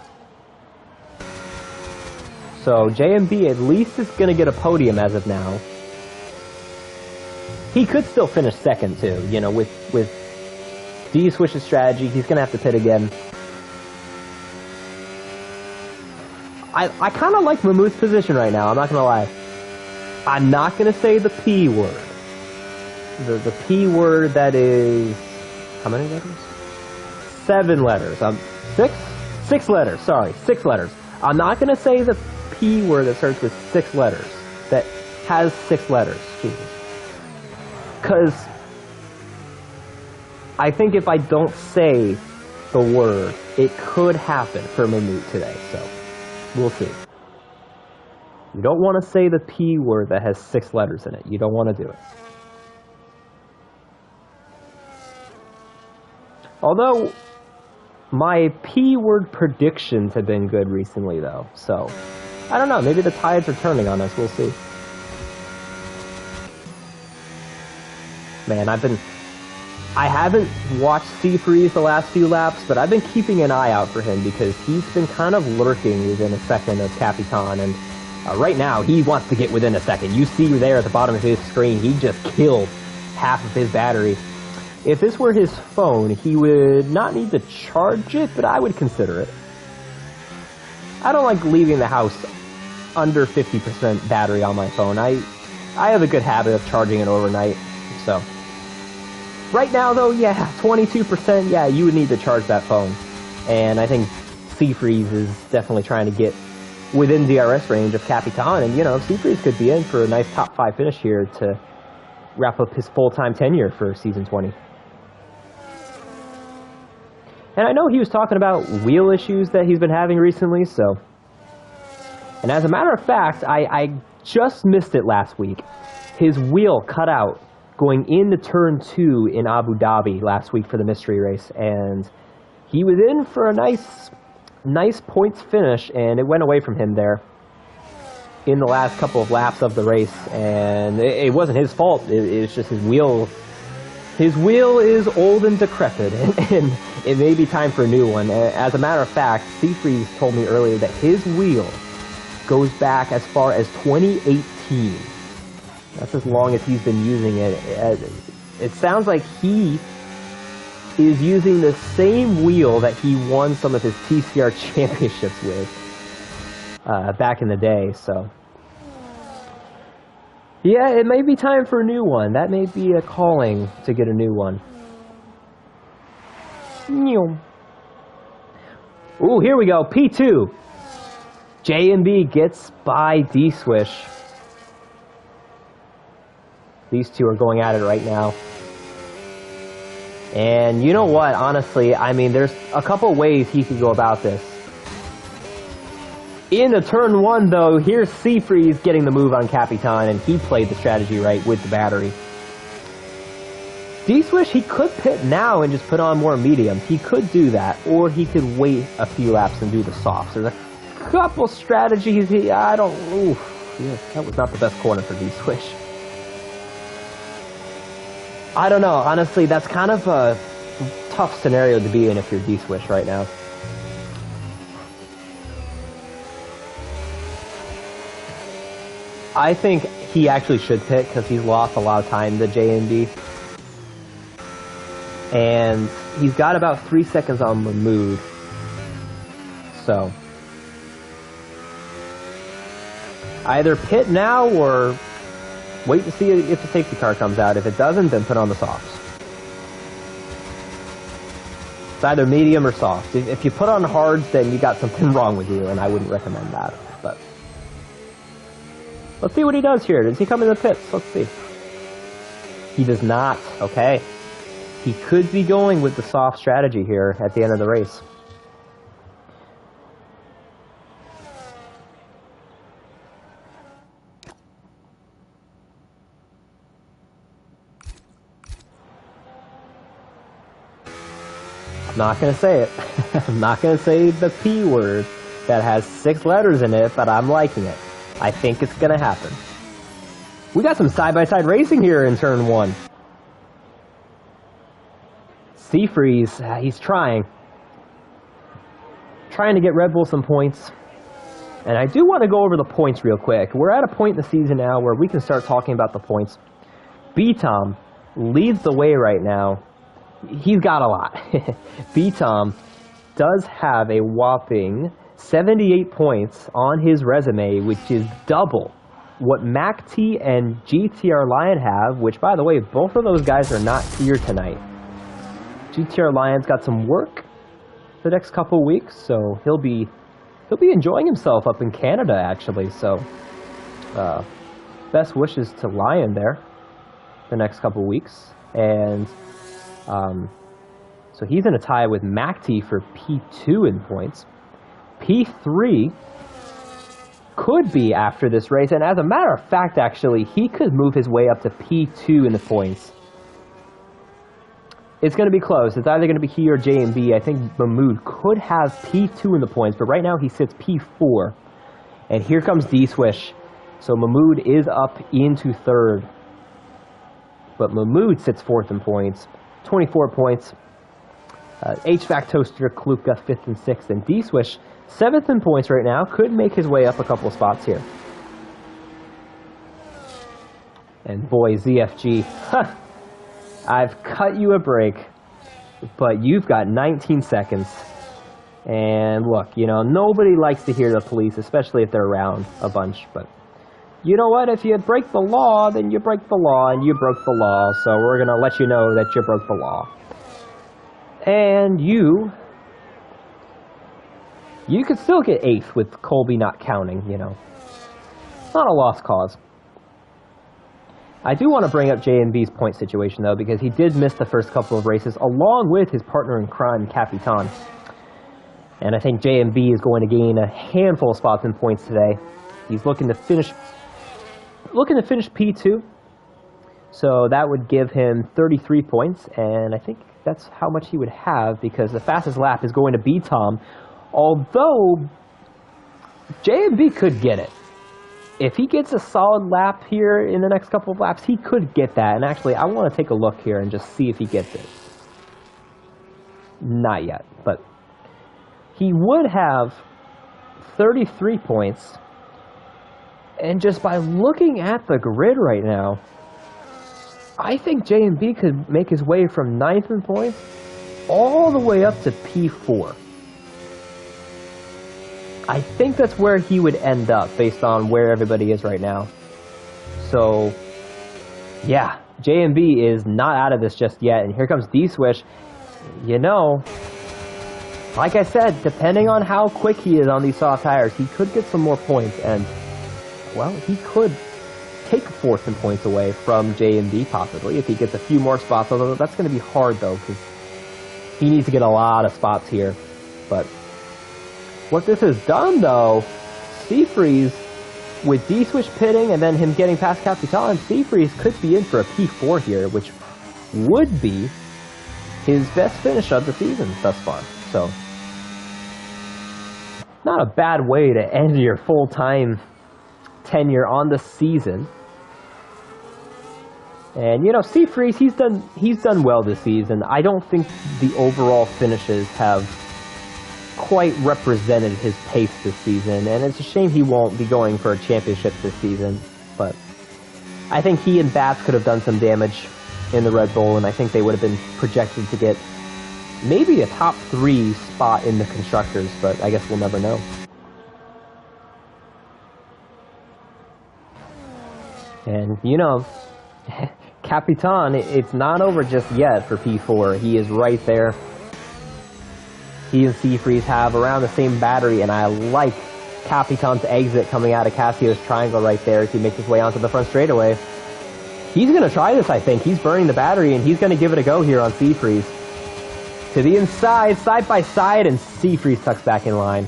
S1: So JMB at least is going to get a podium as of now. He could still finish second, too. You know, with D-Swish's strategy, he's going to have to pit again. I kind of like Mahmoud's position right now, I'm not going to lie. I'm not going to say the P word. The P word that is... how many letters? 7 letters. 6 letters, sorry. 6 letters. I'm not going to say the P word that starts with 6 letters. That has 6 letters. Jesus. Because I think if I don't say the word, it could happen for Mahmoud today, so... we'll see. You don't want to say the P word that has 6 letters in it. You don't want to do it. Although, my P word predictions have been good recently, though. So, I don't know. Maybe the tides are turning on us. We'll see. Man, I haven't watched C-Freeze the last few laps, but I've been keeping an eye out for him because he's been kind of lurking within a second of Capitan, and right now he wants to get within a second. You see there at the bottom of his screen, he just killed half of his battery. If this were his phone, he would not need to charge it, but I would consider it. I don't like leaving the house under 50% battery on my phone. I have a good habit of charging it overnight, so... right now, though, yeah, 22%, yeah, you would need to charge that phone. And I think C-Freeze is definitely trying to get within DRS range of Capitan. And, you know, C-Freeze could be in for a nice top 5 finish here to wrap up his full-time tenure for Season 20. And I know he was talking about wheel issues that he's been having recently, so... and as a matter of fact, I just missed it last week. His wheel cut out going into turn 2 in Abu Dhabi last week for the mystery race, and he was in for a nice points finish, and it went away from him there in the last couple of laps of the race, and it wasn't his fault. It's just his wheel. His wheel is old and decrepit, and it may be time for a new one. As a matter of fact, C-Freeze told me earlier that his wheel goes back as far as 2018. That's as long as he's been using it. It sounds like he is using the same wheel that he won some of his TCR championships with back in the day, so... yeah, it may be time for a new one. That may be a calling to get a new one. Ooh, here we go. P2. J&B gets by D-Swish. These two are going at it right now. And you know what? Honestly, I mean, there's a couple ways he could go about this. In the turn one, though, here's C-Freeze getting the move on Capitan, and he played the strategy right with the battery. D-Swish, he could pit now and just put on more mediums. He could do that, or he could wait a few laps and do the softs. There's a couple strategies here. That was not the best corner for D-Swish. I don't know. Honestly, that's kind of a tough scenario to be in if you're D-Swish right now. I think he actually should pit because he's lost a lot of time to J&B. And he's got about 3 seconds on the move. So either pit now or wait to see if the safety car comes out. If it doesn't, then put on the softs. It's either medium or soft. If you put on hards, then you got something wrong with you, and I wouldn't recommend that. But let's see what he does here. Does he come in the pits? Let's see. He does not. Okay. He could be going with the soft strategy here at the end of the race. I'm not going to say it. I'm not going to say the P word that has 6 letters in it, but I'm liking it. I think it's going to happen. We got some side-by-side racing here in turn 1. C-Freeze, he's trying to get Red Bull some points. And I do want to go over the points real quick. We're at a point in the season now where we can start talking about the points. B-Tom leads the way right now. He's got a lot. B-Tom does have a whopping 78 points on his resume, which is double what MacT and GTR Lion have, which, by the way, both of those guys are not here tonight. GTR Lion's got some work the next couple weeks, so he'll be enjoying himself up in Canada, actually. So, best wishes to Lion there the next couple weeks. And so he's in a tie with MacT for P2 in points. P3 could be after this race, and as a matter of fact, actually, he could move his way up to P2 in the points. It's going to be close. It's either going to be he or J&B. I think Mahmoud could have P2 in the points, but right now he sits P4. And here comes D-Swish. So Mahmoud is up into 3rd. But Mahmoud sits 4th in points. 24 points. HVAC Toaster, Kluka 5th and 6th. And D-Swish 7th in points right now. Could make his way up a couple spots here. And boy, ZFG. Huh. I've cut you a break, but you've got 19 seconds. And look, you know, nobody likes to hear the police, especially if they're around a bunch. But you know what? If you break the law, then you break the law, and you broke the law. So we're going to let you know that you broke the law. And you could still get 8th with Colby not counting, you know. It's not a lost cause. I do want to bring up J&B's point situation, though, because he did miss the first couple of races, along with his partner in crime, Capitan. And I think J&B is going to gain a handful of spots in points today. He's looking to finish P2, so that would give him 33 points, and I think that's how much he would have, because the fastest lap is going to be Tom, although J&B could get it. If he gets a solid lap here in the next couple of laps, he could get that. And actually, I want to take a look here and just see if he gets it. Not yet, but he would have 33 points. And just by looking at the grid right now, I think J&B could make his way from 9th in points all the way up to P4. I think that's where he would end up based on where everybody is right now. So, yeah, J&B is not out of this just yet. And here comes D-Swish. you know, like I said, depending on how quick he is on these soft tires, he could get some more points, and, well, he could take 4th and points away from J&D, possibly, if he gets a few more spots, although that's going to be hard, though, because he needs to get a lot of spots here. But what this has done, though, Seafreeze, with D-Switch pitting and then him getting past Capitan, Seafreeze could be in for a P4 here, which would be his best finish of the season thus far. So, not a bad way to end your full-time tenure on the season. And, you know, Seafreeze, he's done well this season. I don't think the overall finishes have quite represented his pace this season, and it's a shame he won't be going for a championship this season, but I think he and Bats could have done some damage in the Red Bull, and I think they would have been projected to get maybe a top 3 spot in the Constructors, but I guess we'll never know. And, you know, Capitan, it's not over just yet for P4. He is right there. He and Seafreeze have around the same battery, and I like Capitan's exit coming out of Cassio's triangle right there as he makes his way onto the front straightaway. He's going to try this, I think. He's burning the battery, and he's going to give it a go here on Seafreeze. To the inside, side by side, and Seafreeze tucks back in line.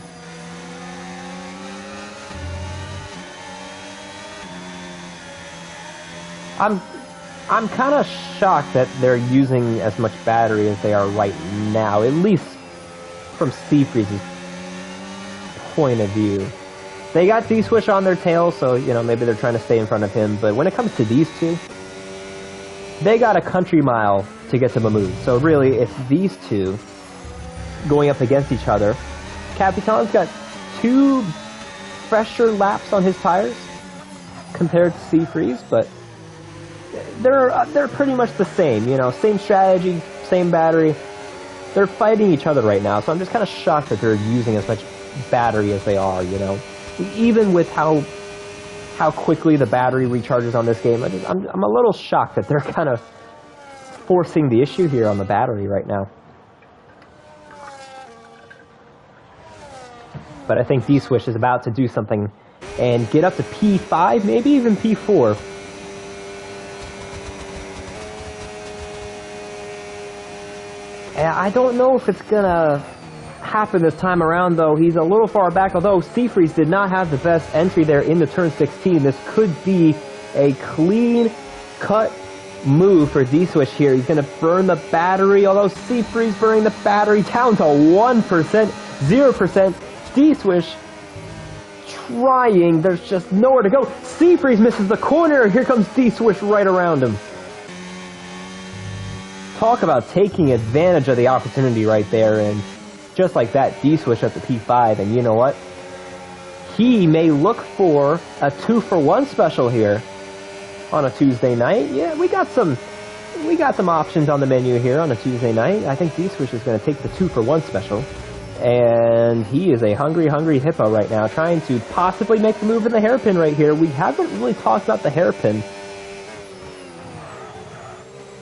S1: I'm kind of shocked that they're using as much battery as they are right now, at least from Seafreeze's point of view. They got D-Switch on their tail, so, you know, maybe they're trying to stay in front of him, but when it comes to these two, they got a country mile to get to Mahmood. So really, it's these two going up against each other. Capitan's got 2 fresher laps on his tires compared to Seafreeze, but they're pretty much the same, you know, same strategy, same battery. They're fighting each other right now, so I'm just kind of shocked that they're using as much battery as they are, you know. Even with how quickly the battery recharges on this game, I'm a little shocked that they're kind of forcing the issue here on the battery right now. But I think D-Switch is about to do something and get up to P5, maybe even P4. And I don't know if it's going to happen this time around, though. He's a little far back, although Seafreeze did not have the best entry there into turn 16. This could be a clean-cut move for D-Switch here. He's going to burn the battery, although Seafreeze burning the battery down to 1%, 0%. D-Switch trying. There's just nowhere to go. Seafreeze misses the corner. Here comes D-Switch right around him. Talk about taking advantage of the opportunity right there, and just like that, D-Switch up to P5, and you know what? He may look for a 2-for-1 special here on a Tuesday night. Yeah, we got some options on the menu here on a Tuesday night. I think D-Switch is going to take the 2-for-1 special, and he is a hungry hippo right now, trying to possibly make the move in the hairpin right here. We haven't really talked about the hairpin.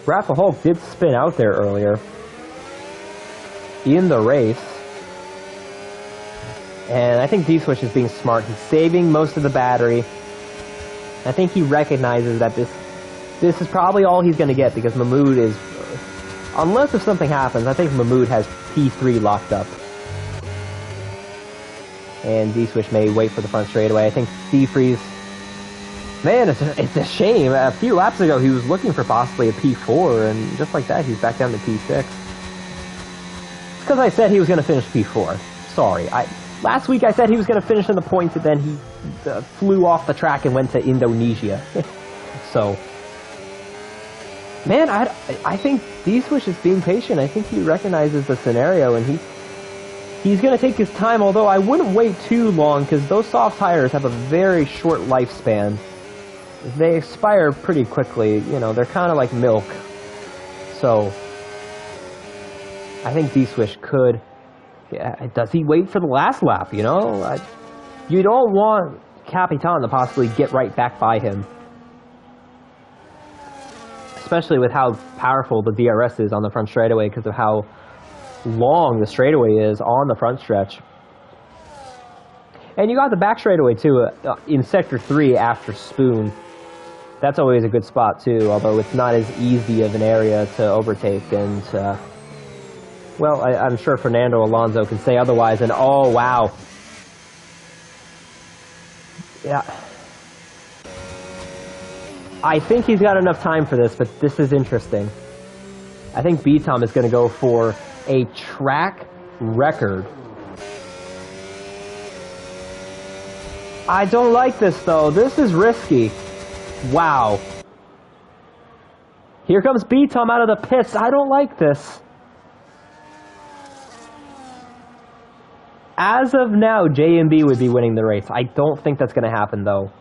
S1: Rafa Hulk did spin out there earlier in the race, and I think D-Switch is being smart. He's saving most of the battery. I think he recognizes that this is probably all he's going to get, because Mahmood is, unless if something happens, I think Mahmood has P3 locked up, and D-Switch may wait for the front straightaway. I think Seafreeze, man, it's a shame. A few laps ago, he was looking for possibly a P4, and just like that, he's back down to P6. It's because I said he was going to finish P4. Sorry. Last week I said he was going to finish in the points, and then he flew off the track and went to Indonesia. So, man, I think D-Switch is being patient. I think he recognizes the scenario, and he's going to take his time, although I wouldn't wait too long, because those soft tires have a very short lifespan. They expire pretty quickly. You know, they're kind of like milk. So, I think D-Switch could. Yeah, does he wait for the last lap, you know? You don't want Capitan to possibly get right back by him. especially with how powerful the DRS is on the front straightaway because of how long the straightaway is on the front stretch. And you got the back straightaway too in Sector 3 after Spoon. That's always a good spot too, although it's not as easy of an area to overtake. And, well, I'm sure Fernando Alonso can say otherwise. And, oh, wow. Yeah. I think he's got enough time for this, but this is interesting. I think B-Tom is going to go for a track record. I don't like this, though. This is risky. Wow. Here comes B-Tom out of the pits. I don't like this. As of now, JMB would be winning the race. I don't think that's going to happen, though.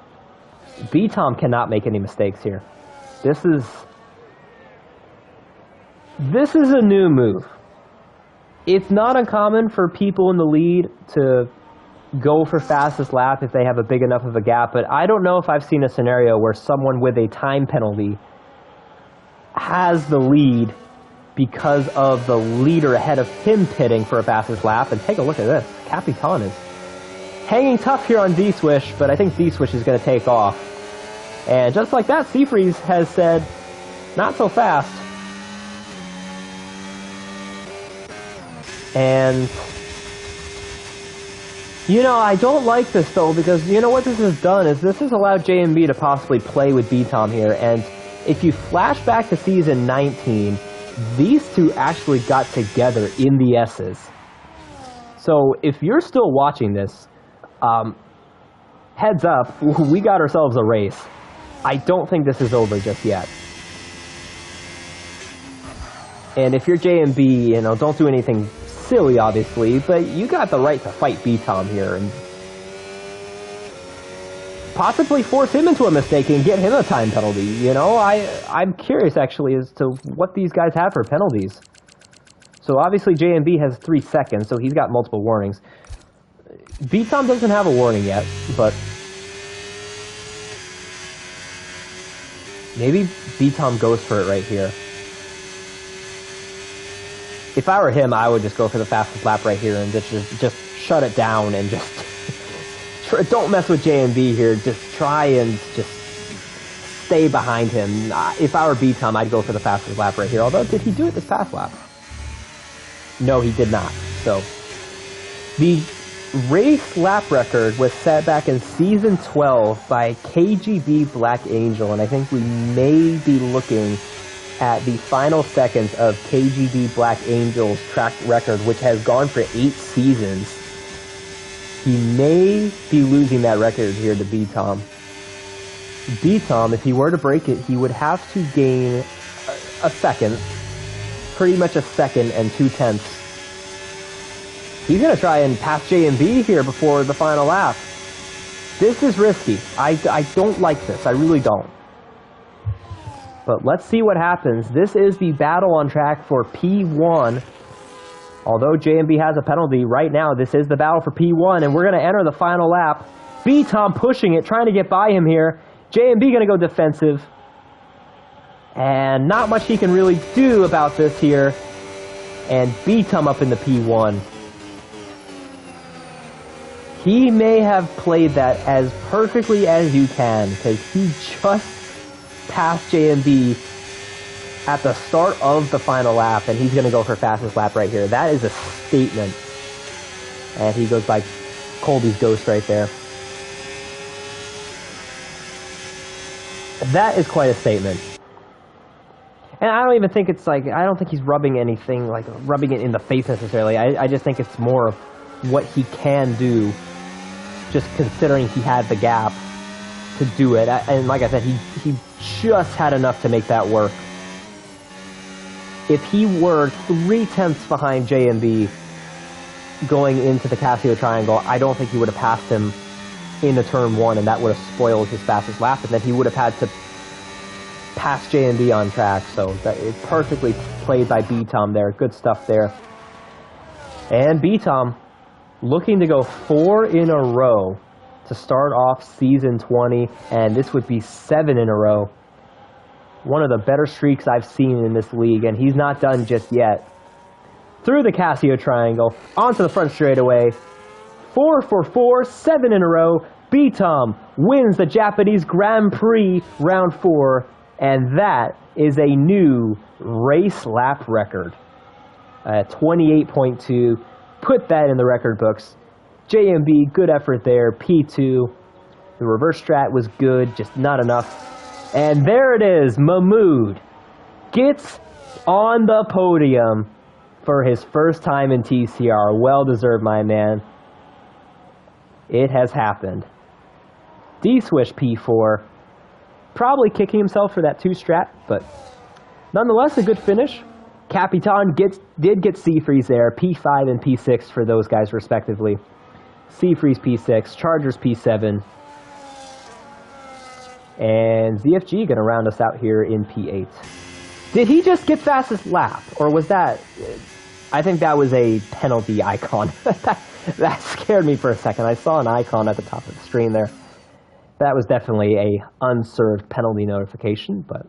S1: B-Tom cannot make any mistakes here. This is a new move. It's not uncommon for people in the lead to go for fastest lap if they have a big enough of a gap, but I don't know if I've seen a scenario where someone with a time penalty has the lead because of the leader ahead of him pitting for a fastest lap. And take a look at this. Capitan is hanging tough here on D-Swish, but I think D-Swish is going to take off. And just like that, Seafreeze has said, not so fast. And you know, I don't like this, though, because you know what this has done is this has allowed JMB to possibly play with B-Tom here. And if you flash back to season 19, these two actually got together in the S's. So if you're still watching this, heads up, we got ourselves a race. I don't think this is over just yet. And if you're JMB, you know, don't do anything silly, obviously, but you got the right to fight B-Tom here and possibly force him into a mistake and get him a time penalty. You know, I'm curious actually as to what these guys have for penalties. So obviously JMB has 3 seconds, so he's got multiple warnings. B-Tom doesn't have a warning yet, but maybe B-Tom goes for it right here. If I were him, I would just go for the fastest lap right here and just shut it down and just don't mess with JMB here. Just try and just stay behind him. If I were B-Tom, I'd go for the fastest lap right here. Although, did he do it this past lap? No, he did not. So, the race lap record was set back in Season 12 by KGB Black Angel, and I think we may be looking at the final seconds of KGB Black Angel's track record, which has gone for 8 seasons. He may be losing that record here to B-Tom. B-Tom, if he were to break it, he would have to gain a second, pretty much a second and 2/10. He's going to try and pass JMB here before the final lap. This is risky. I don't like this. I really don't. But let's see what happens. This is the battle on track for P1. Although JMB has a penalty right now, this is the battle for P1, and we're going to enter the final lap. B-Tom pushing it, trying to get by him here. JMB going to go defensive. And not much he can really do about this here. And B-Tom up in the P1. He may have played that as perfectly as you can, because he just passed JMB at the start of the final lap, and he's going to go for fastest lap right here. That is a statement. And he goes by Colby's Ghost right there. That is quite a statement. And I don't even think it's like, I don't think he's rubbing anything, like rubbing it in the face necessarily. I just think it's more of what he can do, just considering he had the gap to do it. And like I said, he just had enough to make that work. If he were 3/10 behind JMB going into the Casio Triangle, I don't think he would have passed him into turn 1, and that would have spoiled his fastest lap, and then he would have had to pass JMB on track. So that is perfectly played by B-Tom there. Good stuff there. And B-Tom looking to go 4 in a row to start off season 20, and this would be 7 in a row One of the better streaks I've seen in this league, and he's not done just yet. Through the Casio triangle, onto the front straightaway. 4 for 4, 7 in a row. B-Tom wins the Japanese Grand Prix round 4, and that is a new race lap record. 28.2. Put that in the record books. JMB, good effort there. P2. The reverse strat was good, just not enough. And there it is. Mahmoud gets on the podium for his first time in TCR. Well deserved, my man. It has happened. D-Swish P4. Probably kicking himself for that 2 strat, but nonetheless, a good finish. Capitan did get C-Freeze there. P5 and P6 for those guys, respectively. C-Freeze P6, Chargers P7. And ZFG going to round us out here in P8. Did he just get fastest lap? Or was that... I think that was a penalty icon. That scared me for a second. I saw an icon at the top of the screen there. That was definitely a unserved penalty notification, but...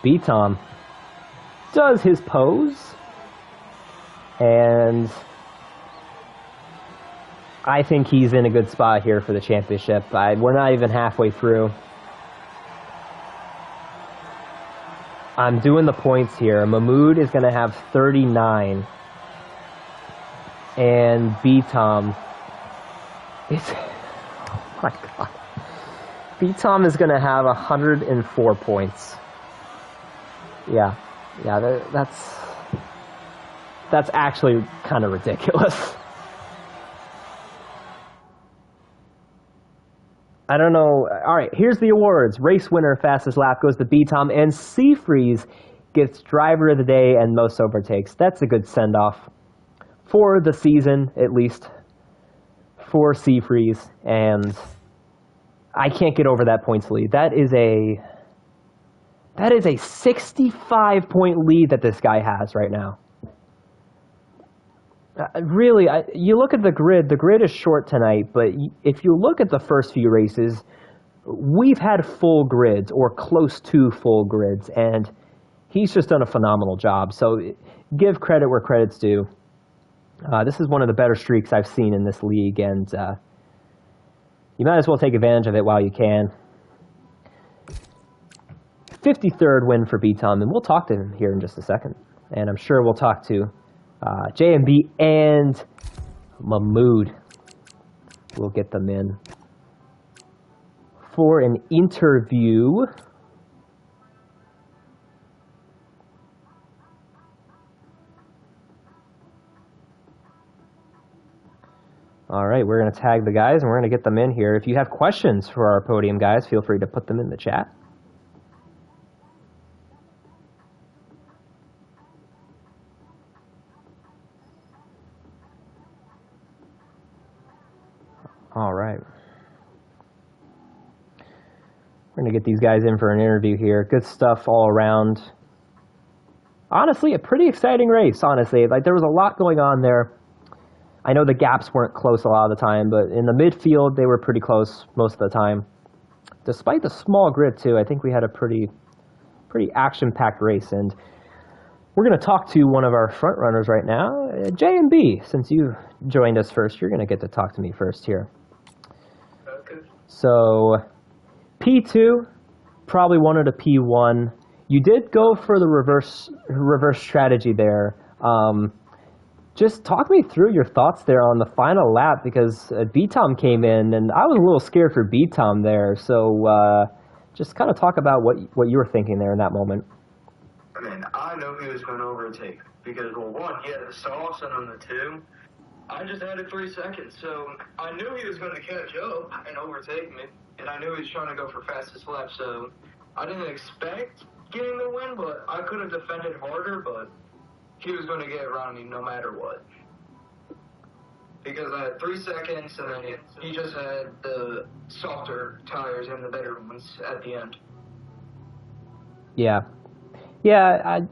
S1: B-Tom does his pose, and I think he's in a good spot here for the championship. We're not even halfway through. I'm doing the points here. Mahmoud is going to have 39, and B-Tom is... Oh my God. B-Tom is going to have 104 points. Yeah, that's actually kind of ridiculous. I don't know. All right, here's the awards. Race winner, fastest lap goes to B-Tom, and C-Freeze gets driver of the day and most overtakes. That's a good send-off for the season, at least, for C-Freeze, and I can't get over that points lead. That is a 65-point lead that this guy has right now. Really, you look at the grid is short tonight, but if you look at the first few races, we've had full grids or close to full grids, and he's just done a phenomenal job. So give credit where credit's due. This is one of the better streaks I've seen in this league, and you might as well take advantage of it while you can. 53rd win for B-Tom, and we'll talk to him here in just a second. And I'm sure we'll talk to JMB and Mahmoud. We'll get them in for an interview. All right, we're going to tag the guys, and we're going to get them in here. If you have questions for our podium guys, feel free to put them in the chat. All right. We're going to get these guys in for an interview here. Good stuff all around. Honestly, a pretty exciting race, honestly. Like, there was a lot going on there. I know the gaps weren't close a lot of the time, but in the midfield, they were pretty close most of the time. Despite the small grid, too, I think we had a pretty action-packed race. And we're going to talk to one of our front runners right now, J&B. Since you joined us first, you're going to get to talk to me first here. So, P2, probably wanted a P1. You did go for the reverse strategy there. Just talk me through your thoughts there on the final lap, because B-Tom came in, and I was a little scared for B-Tom there. So, just kind of talk about what you were thinking there in that moment.
S2: I mean, I know he was going to overtake, because, well, one, he had the sauce, and on the two, I just added 3 seconds, so I knew he was going to catch up and overtake me, and I knew he was trying to go for fastest lap, so I didn't expect getting the win, but I could have defended harder, but he was going to get around me no matter what. Because I had 3 seconds, and then he just had the softer tires and the better ones at the end.
S1: Yeah. Yeah,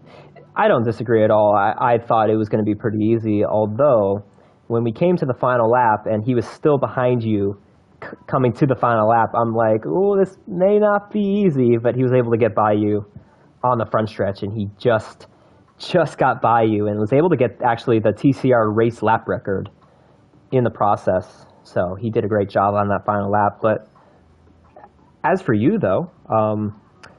S1: I don't disagree at all. I thought it was going to be pretty easy, although when we came to the final lap and he was still behind you coming to the final lap, I'm like, oh, this may not be easy, but he was able to get by you on the front stretch, and he just got by you and was able to get actually the TCR race lap record in the process. So he did a great job on that final lap. But as for you, though,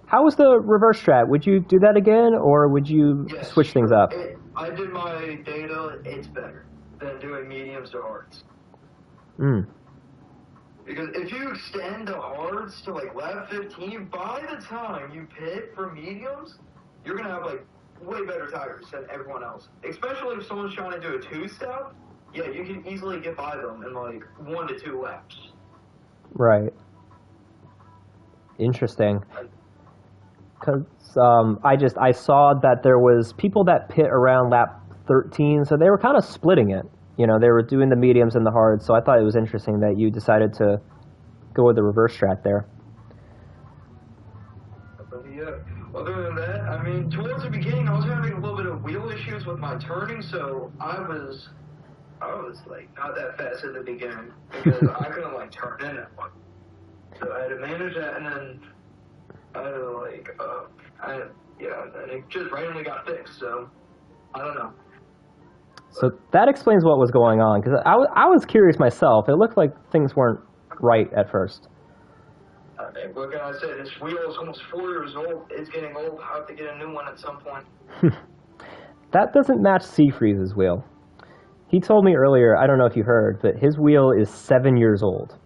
S1: how was the reverse strat? Would you do that again, or would you switch things up?
S2: I did my data. It's better than doing mediums to hards. Because if you extend the hards to like lap 15, by the time you pit for mediums, you're gonna have like way better tires than everyone else. Especially if someone's trying to do a two-step, yeah, you can easily get by them in like 1 to 2 laps.
S1: Right. Interesting. Because I saw that there was people that pit around lap 13, so they were kind of splitting it. You know, they were doing the mediums and the hards, so I thought it was interesting that you decided to go with the reverse strat there.
S2: Yeah. Other than that, I mean, towards the beginning, I was having a little bit of wheel issues with my turning, so I was like not that fast at the beginning because I couldn't like turn in that one. So I had to manage that, and then I had to like, and it just randomly got fixed. So I don't know.
S1: So that explains what was going on, because I was curious myself. It looked like things weren't right at first.
S2: I mean, what can I say? This wheel is almost 4 years old. It's getting old. I have to get a new one at some point.
S1: That doesn't match Seafreeze's wheel. He told me earlier, I don't know if you heard, but his wheel is 7 years old.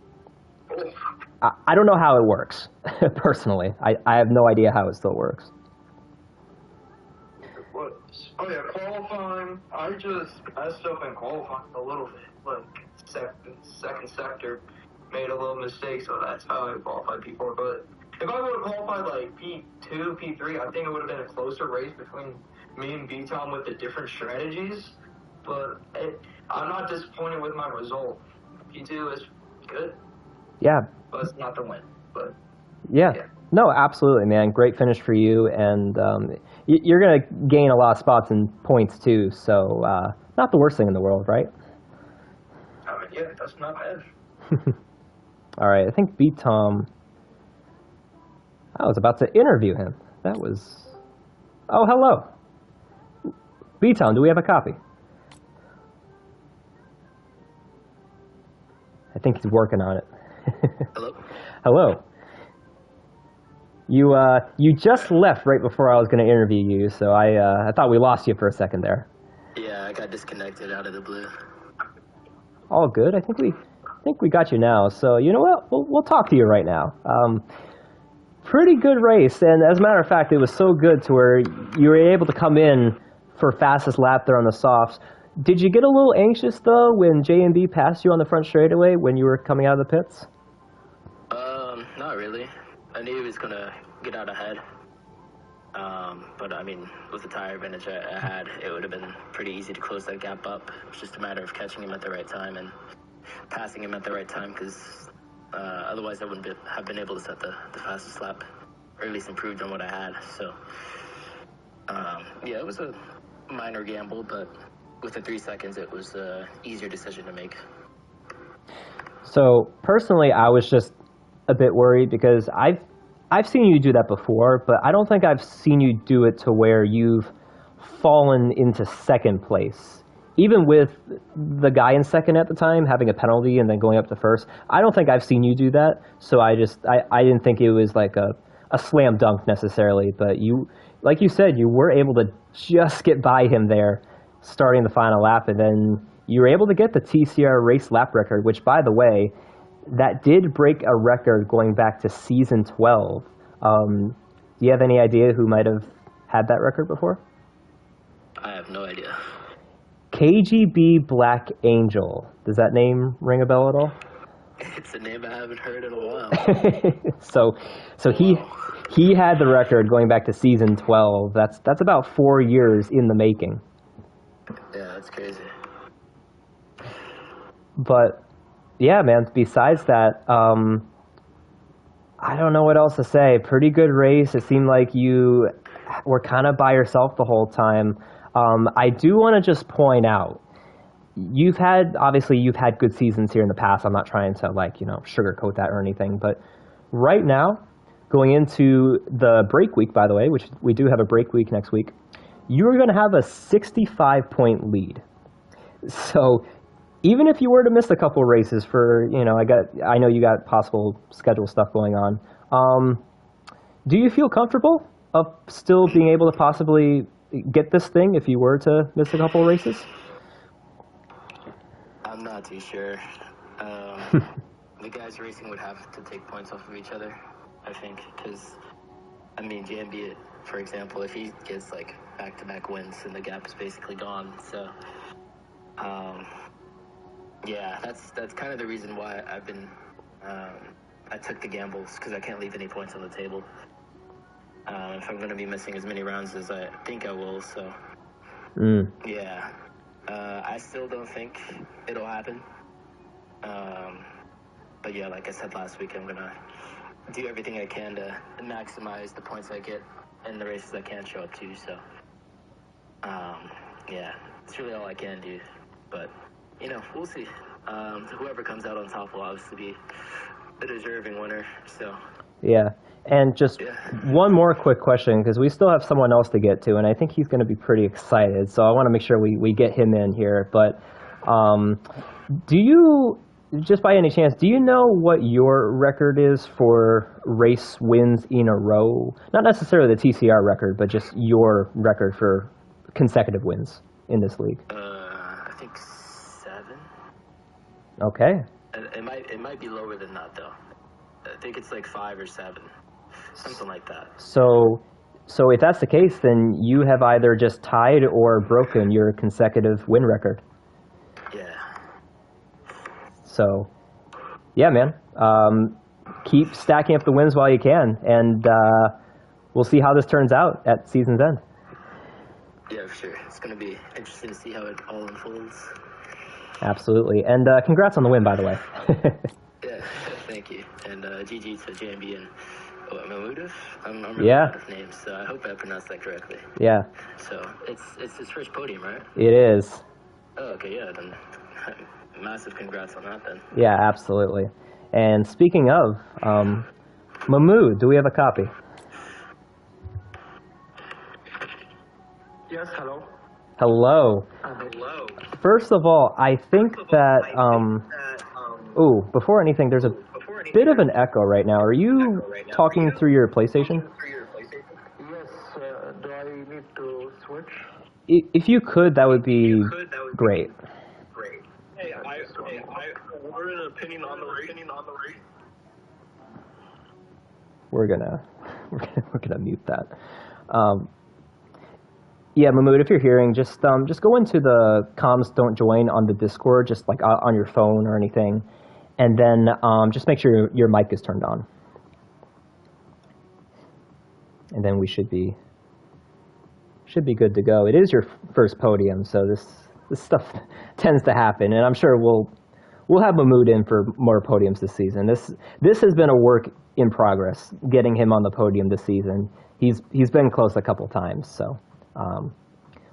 S1: I don't know how it works, personally. I have no idea how it still works.
S2: Oh yeah, qualifying. I just messed up in qualifying a little bit. Like second sector made a little mistake, so that's how I qualified P4. But if I would have qualified like P2, P3, I think it would have been a closer race between me and B-Tom with the different strategies. But I'm not disappointed with my result. P2 is good.
S1: Yeah.
S2: But it's not the win. But
S1: yeah. No, absolutely, man. Great finish for you, and you're going to gain a lot of spots and points too, so not the worst thing in the world, right?
S2: Yeah, that's not bad.
S1: All right, I think B-Tom, I was about to interview him. That was, oh, hello. B-Tom, do we have a copy? I think he's working on it.
S3: Hello?
S1: Hello. You just left right before I was going to interview you, so I thought we lost you for a second there.
S3: Yeah, I got disconnected out of the blue.
S1: All good. I think we got you now. So you know what? We'll talk to you right now. Pretty good race, and as a matter of fact, it was so good to where you were able to come in for fastest lap there on the softs. Did you get a little anxious though when J&B passed you on the front straightaway when you were coming out of the pits?
S3: Not really. I knew he was gonna get out ahead. But I mean, with the tire advantage I had, it would have been pretty easy to close that gap up. It was just a matter of catching him at the right time and passing him at the right time, because otherwise I wouldn't have been able to set the fastest lap, or at least improved on what I had. So, yeah, it was a minor gamble, but with the 3 seconds, it was an easier decision to make.
S1: So personally, I was just a bit worried because I've seen you do that before, but I don't think I've seen you do it to where you've fallen into second place. Even with the guy in second at the time having a penalty and then going up to first, I don't think I've seen you do that. So I didn't think it was like a slam dunk necessarily. But you, like you said, you were able to just get by him there starting the final lap, and then you were able to get the TCR race lap record, which, by the way, that did break a record going back to season 12. Do you have any idea who might have had that record before?
S3: I have no idea.
S1: KGB Black Angel. Does that name ring a bell at all?
S3: It's a name I haven't heard in a while.
S1: So he had the record going back to season 12. That's about 4 years in the making.
S3: Yeah, that's crazy.
S1: But yeah, man, besides that, I don't know what else to say. Pretty good race. It seemed like you were kind of by yourself the whole time. I do want to just point out, obviously you've had good seasons here in the past. I'm not trying to sugarcoat that or anything, but right now, going into the break week, by the way, which we do have a break week next week, you're going to have a 65-point lead. So even if you were to miss a couple races for, I know you got possible schedule stuff going on, do you feel comfortable of still being able to possibly get this thing if you were to miss a couple races?
S3: I'm not too sure. The guys racing would have to take points off of each other, I think, because, JMB, for example, if he gets, back-to-back wins, then the gap is basically gone, so, yeah, that's kind of the reason why I've been, I took the gambles, because I can't leave any points on the table, if I'm going to be missing as many rounds as I think I will, so, yeah, I still don't think it'll happen, but yeah, like I said last week, I'm going to do everything I can to maximize the points I get in the races I can't show up to, so, yeah, it's really all I can do, but, we'll see. Whoever comes out on top will obviously be the deserving winner, so.
S1: Yeah, and just one more quick question, because we still have someone else to get to, and I think he's going to be pretty excited, so I want to make sure we get him in here, but do you, just by any chance, do you know what your record is for race wins in a row? Not necessarily the TCR record, but just your record for consecutive wins in this league.
S3: I think 7.
S1: Okay.
S3: It might be lower than that, though. I think it's 5 or 7, something like that.
S1: So if that's the case, then you have either just tied or broken your consecutive win record.
S3: Yeah.
S1: So, yeah, man. Keep stacking up the wins while you can, and we'll see how this turns out at season's end.
S3: Yeah, for sure. It's going to be interesting to see how it all unfolds.
S1: Absolutely. And congrats on the win, by the way.
S3: Yeah, thank you. And GG to JMB and Mahmoudov. I'm really bad with names, so I hope I pronounced that correctly. Yeah. So it's his first podium, right?
S1: It is.
S3: Oh, okay, yeah, then massive congrats on that then.
S1: Yeah, absolutely. And speaking of, Mahmoud, do we have a copy?
S2: Yes, hello.
S1: Hello.
S2: Hello.
S1: First of all, I think that, before anything, there's a bit of an echo right now. Are you talking through your PlayStation?
S2: Yes, do I need to switch?
S1: If you could, that would be great.
S2: Hey, I wanted an opinion on the race.
S1: We're gonna mute that. Yeah, Mahmoud, if you're hearing, just go into the comms, don't join on the Discord, just on your phone or anything, and then just make sure your mic is turned on, and then we should be good to go. It is your first podium, so this stuff tends to happen, and I'm sure we'll have Mahmoud in for more podiums this season. This has been a work in progress, getting him on the podium this season. He's been close a couple times, so.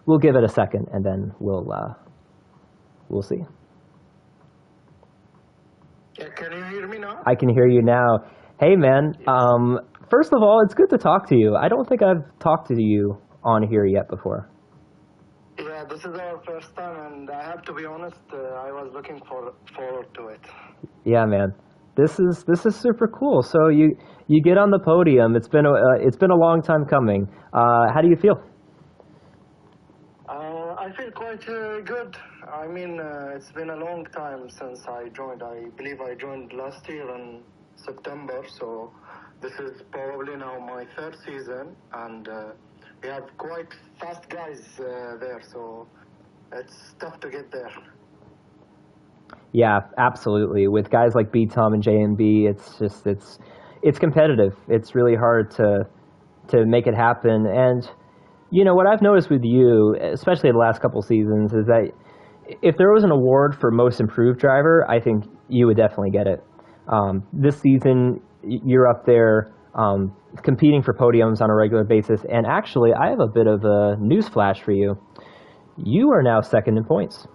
S1: We'll give it a second, and then we'll see.
S2: Yeah, can you hear me now?
S1: I can hear you now. Hey, man. First of all, it's good to talk to you. I don't think I've talked to you on here yet before.
S2: Yeah, this is our first time, and I have to be honest, I was looking forward to it.
S1: Yeah, man. This is super cool. So you get on the podium. It's been a long time coming. How do you feel?
S2: I feel quite good. It's been a long time since I joined. I believe I joined last year in September, so this is probably now my 3rd season, and we have quite fast guys there, so it's tough to get there.
S1: Yeah, absolutely. With guys like B-Tom and JMB, it's competitive. It's really hard to make it happen. And what I've noticed with you, especially the last couple seasons, is that if there was an award for most improved driver, I think you would definitely get it. This season, you're up there competing for podiums on a regular basis. And actually, I have a bit of a news flash for you. You are now 2nd in points.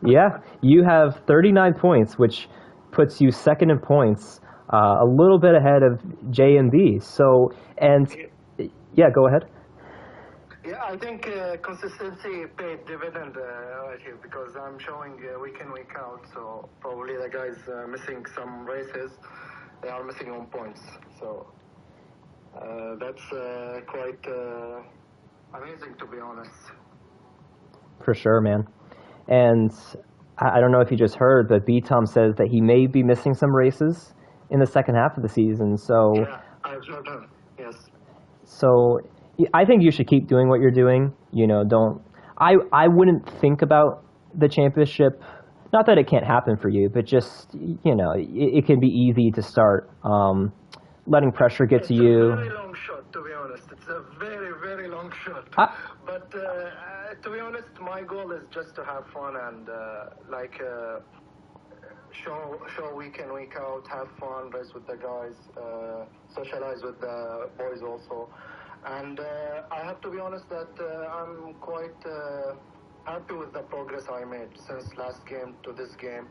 S1: Yeah, you have 39 points, which puts you second in points, a little bit ahead of J and B. So, and yeah, go ahead.
S2: Yeah, I think consistency paid dividend right here because I'm showing week in, week out. So probably the guys missing some races, they are missing on points. So that's quite amazing, to be honest.
S1: For sure, man. And I don't know if you just heard, but B Tom says that he may be missing some races in the second half of the season. So
S2: Yeah, I've heard him. Yes.
S1: So I think you should keep doing what you're doing. You know, don't. I wouldn't think about the championship. Not that it can't happen for you, but just, you know, it can be easy to start letting pressure get to you.
S2: It's a very long shot, to be honest. It's a very, very long shot. But to be honest, my goal is just to have fun and show week in, week out, have fun, race with the guys, socialize with the boys also. And I have to be honest that I'm quite happy with the progress I made since last game to this game.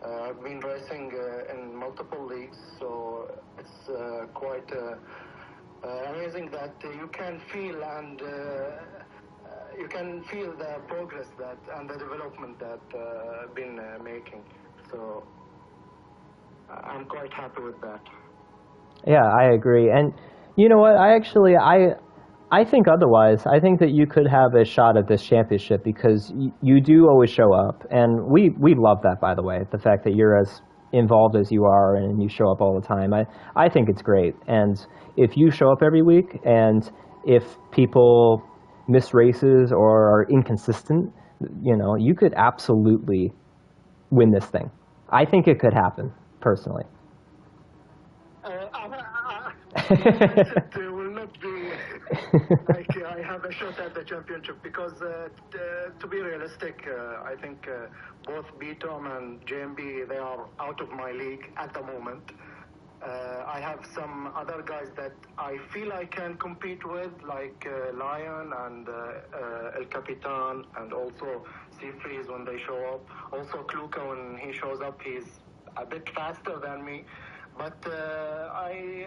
S2: I've been racing in multiple leagues, so it's quite amazing that you can feel and you can feel the progress that and the development that I've been making. So I'm quite happy with that.
S1: Yeah, I agree. And you know what? I think otherwise. I think that you could have a shot at this championship because you do always show up, and we love that, by the way. The fact that you're as involved as you are and you show up all the time. I think it's great. And if you show up every week, and if people miss races or are inconsistent, you know, you could absolutely win this thing. I think it could happen, personally.
S2: It will not be like I have a shot at the championship because to be realistic, I think both B-Tom and JMB, they are out of my league at the moment. I have some other guys that I feel I can compete with, like Lion and El Capitan, and also Seafreeze when they show up. Also Kluka, when he shows up, he's a bit faster than me. But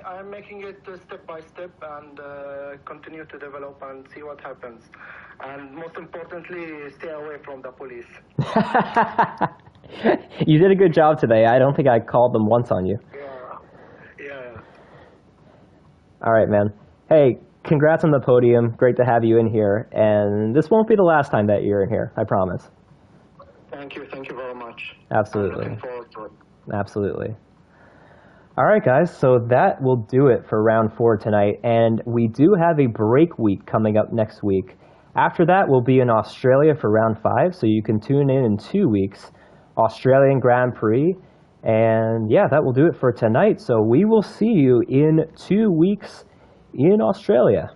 S2: I'm making it step by step and continue to develop and see what happens. And most importantly, stay away from the police.
S1: You did a good job today. I don't think I called them once on you.
S2: Yeah.
S1: All right, man. Hey, congrats on the podium. Great to have you in here. And this won't be the last time that you're in here, I promise.
S2: Thank you very much.
S1: Absolutely.
S2: I'm looking forward to it.
S1: Absolutely. All right, guys, so that will do it for round 4 tonight, and we do have a break week coming up next week. After that, we'll be in Australia for round 5, so you can tune in 2 weeks, Australian Grand Prix, and yeah, that will do it for tonight. So we will see you in 2 weeks in Australia.